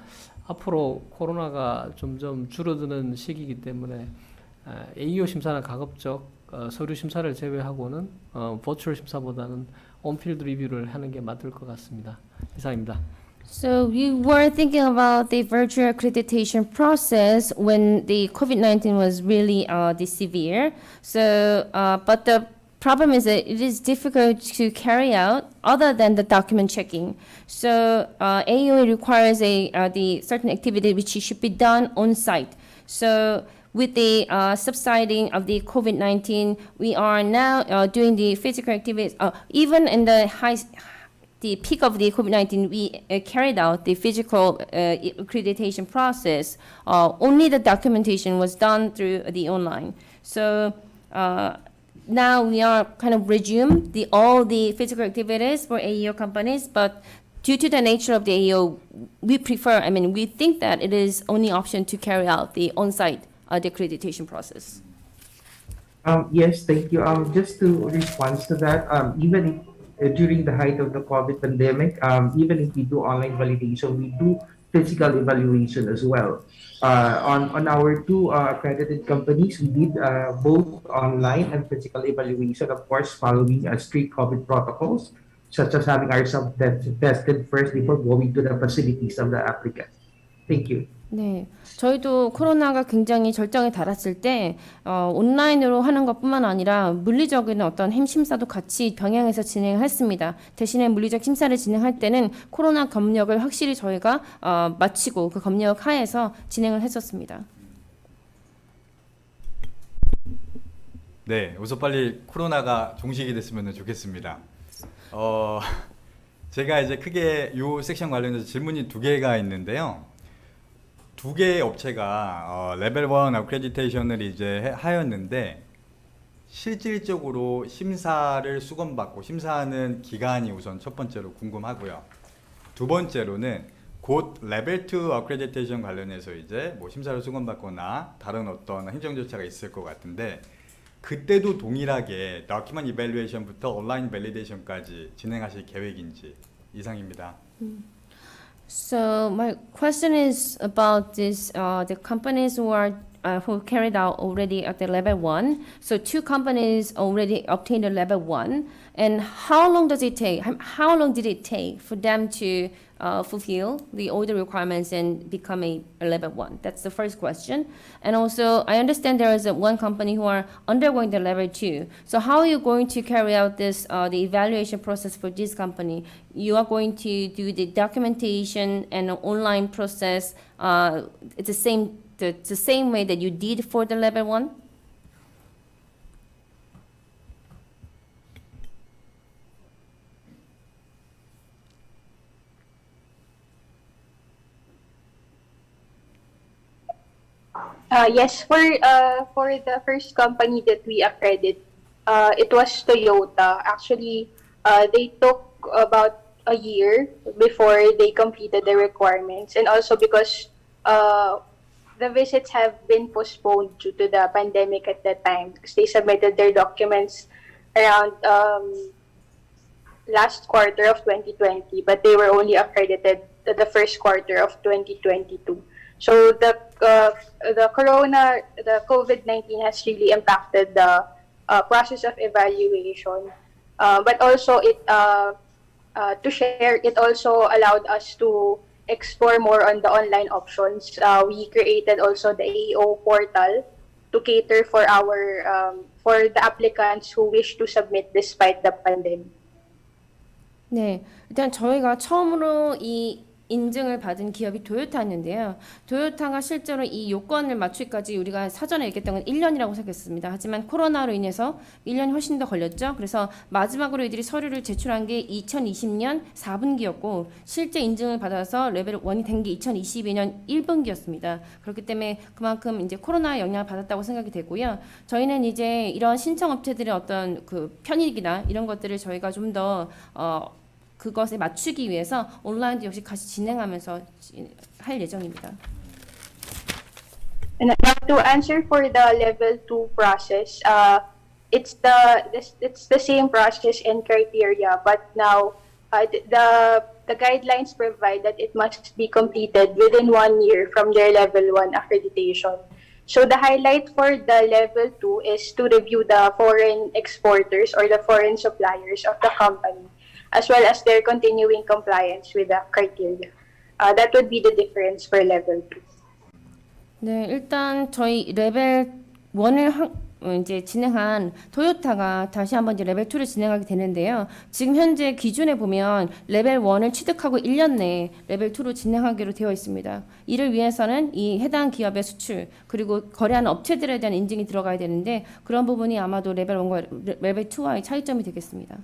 앞으로 코로나가 점점 줄어드는 시기이기 때문에 AEO 심사는 가급적 서류 심사를 제외하고는 버추얼 심사보다는 온필드 리뷰를 하는 게 맞을 것 같습니다. 이상입니다. So we were thinking about the virtual accreditation process when the COVID-19 was really severe. So, but the problem is that it is difficult to carry out other than the document checking. So AEO requires the certain activity which should be done on site. So with the subsiding of the COVID-19, we are now doing the physical activities. Even in the peak of the COVID-19, we carried out the physical accreditation process. Only the documentation was done through the online. So now we are kind of resume all the physical activities for AEO companies, but due to the nature of the AEO, we think that it is only option to carry out the on-site the accreditation process. Yes, thank you. Just to respond to that, even during the height of the COVID pandemic, even if we do online validation, we do physical evaluation as well. On our two accredited companies, we did both online and physical evaluation, of course, following strict COVID protocols, such as having ourselves tested first before going to the facilities of the applicant. Thank you. 네, 저희도 코로나가 굉장히 절정에 달했을 때 온라인으로 하는 것뿐만 아니라 물리적인 어떤 심사도 같이 병행해서 진행했습니다. 대신에 물리적 심사를 진행할 때는 코로나 검역을 확실히 저희가 마치고 그 검역 하에서 진행을 했었습니다. 네, 우선 빨리 코로나가 종식이 됐으면 좋겠습니다. 제가 이제 크게 이 섹션 관련해서 질문이 두 개가 있는데요. 두 개의 업체가 레벨 1 어크레디테이션을 이제 하였는데 실질적으로 심사를 수검받고 심사하는 기간이 우선 첫 번째로 궁금하고요. 두 번째로는 곧 레벨 2 어크레디테이션 관련해서 이제 뭐 심사를 수검받거나 다른 어떤 행정 절차가 있을 것 같은데 그때도 동일하게 다큐먼트 이밸루에이션부터 온라인 밸리데이션까지 진행하실 계획인지 이상입니다. So my question is about this the companies who carried out already at the level 1. So two companies already obtained a level 1, and how long does it take? How long did it take for them to fulfill all the requirements and become a level 1? That's the first question. And also, I understand there is one company who are undergoing the level 2. So how are you going to carry out this the evaluation process for this company? You are going to do the documentation and online process. It's the same way that you did for the level 1? Yes, for the first company that we accredit, it was Toyota. Actually, they took about a year before they completed the requirements, and also because the visits have been postponed due to the pandemic at that time, because they submitted their documents around last quarter of 2020, but they were only accredited the first quarter of 2022. So the COVID-19 has really impacted the process of evaluation, but also to share, it also allowed us to explore more on the online options. We created also the AEO portal to cater for for the applicants who wish to submit despite the pandemic. 네, 일단 저희가 처음으로 이 인증을 받은 기업이 토요타였는데요. 토요타가 실제로 이 요건을 맞추기까지 우리가 사전에 얘기했던 건 1년이라고 생각했습니다. 하지만 코로나로 인해서 1년이 훨씬 더 걸렸죠. 그래서 마지막으로 이들이 서류를 제출한 게 2020년 4분기였고 실제 인증을 받아서 레벨 1이 된 게 2022년 1분기였습니다. 그렇기 때문에 그만큼 이제 코로나 영향을 받았다고 생각이 되고요. 저희는 이제 이런 신청 업체들의 어떤 그 편익이나 이런 것들을 저희가 좀 더 그것에 맞추기 위해서 온라인도 역시 같이 진행하면서 할 예정입니다. And now to answer for the level 2 process, it's the same process and criteria, but now the guidelines provide that it must be completed within 1 year from their level 1 accreditation. So the highlight for the level 2 is to review the foreign exporters or the foreign suppliers of the company, as well as their continuing compliance with the criteria. That would be the difference for level 2. 네, 일단 저희 레벨 1을 이제 진행한 토요타가 다시 한번 이제 레벨 2를 진행하게 되는데요. 지금 현재 기준에 보면 레벨 1을 취득하고 1년 내에 레벨 2로 진행하기로 되어 있습니다. 이를 위해서는 이 해당 기업의 수출 그리고 거래하는 업체들에 대한 인증이 들어가야 되는데 그런 부분이 아마도 레벨 1과 레벨 2와의 차이점이 되겠습니다.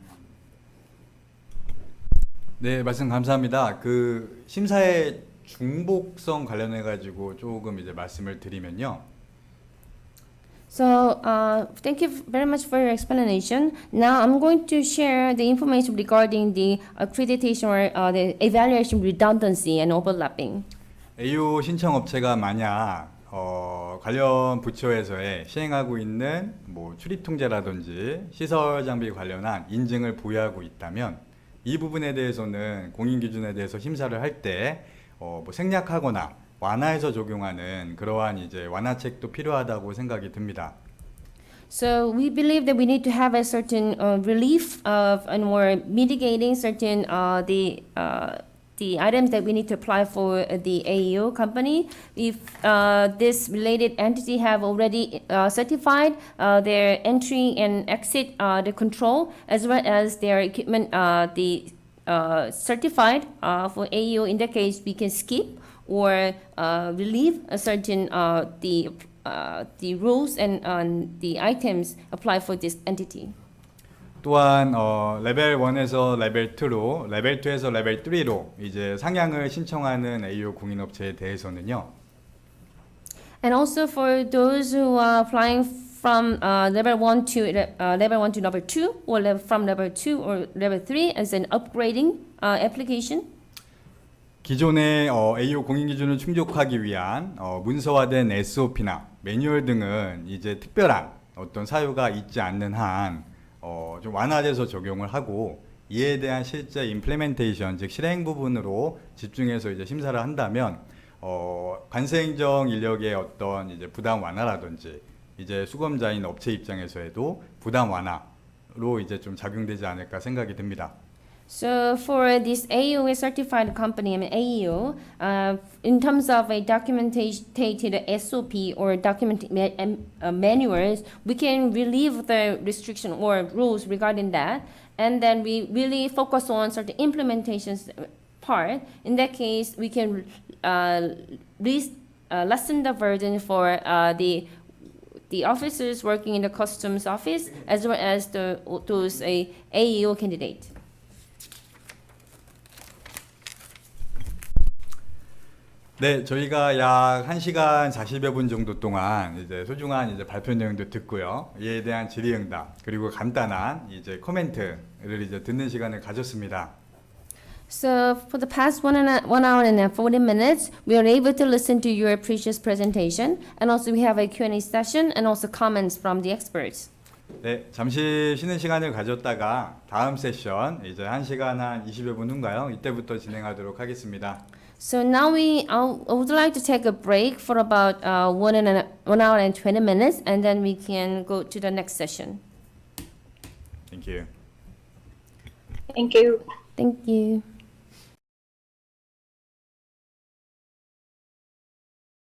네, 말씀 감사합니다. 그 심사의 중복성 관련해 가지고 조금 이제 말씀을 드리면요. So, thank you very much for your explanation. Now, I'm going to share the information regarding the accreditation or the evaluation redundancy and overlapping. AO 신청 업체가 만약 관련 부처에서의 시행하고 있는 뭐 출입 통제라든지 시설 장비 관련한 인증을 보유하고 있다면 이 부분에 대해서는 공인 기준에 대해서 심사를 할 때 뭐 생략하거나 완화해서 적용하는 그러한 이제 완화책도 필요하다고 생각이 듭니다. So we believe that we need to have a certain relief of and more mitigating certain the the items that we need to apply for the AEO company. If this related entity have already certified their entry and exit the control, as well as their equipment certified for AEO, in that case we can skip or relieve a certain the rules and the items apply for this entity. 또한 레벨 1에서 레벨 2로, 레벨 2에서 레벨 3로 이제 상향을 신청하는 AEO 공인업체에 대해서는요. And also for those who are applying from level 1 to level 2 or from level 2 or level 3 as an upgrading application. 기존의 AEO 공인 기준을 충족하기 위한 문서화된 SOP나 매뉴얼 등은 이제 특별한 어떤 사유가 있지 않는 한 좀 완화돼서 적용을 하고, 이에 대한 실제 임플리멘테이션, 즉 실행 부분으로 집중해서 이제 심사를 한다면 관세행정 인력의 어떤 이제 부담 완화라든지 이제 수검자인 업체 입장에서에도 부담 완화로 이제 좀 작용되지 않을까 생각이 듭니다. So for this AEO certified company, I mean AEO, in terms of a documented SOP or manuals, we can relieve the restriction or rules regarding that, and then we really focus on certain implementations part. In that case, we can lessen the burden for the officers working in the customs office as well as those AEO candidates. 네, 저희가 약 1시간 40여 분 정도 동안 이제 소중한 이제 발표 내용도 듣고요. 이에 대한 질의응답, 그리고 간단한 이제 코멘트를 이제 듣는 시간을 가졌습니다. So for the past 1 hour and 40 minutes, we are able to listen to your precious presentation, and also we have a Q&A session and also comments from the experts. 네, 잠시 쉬는 시간을 가졌다가 다음 세션 이제 1시간 한 20여 분 후인가요? 이때부터 진행하도록 하겠습니다. So now I would like to take a break for about 1 hour and 20 minutes, and then we can go to the next session. Thank you. Thank you. Thank you.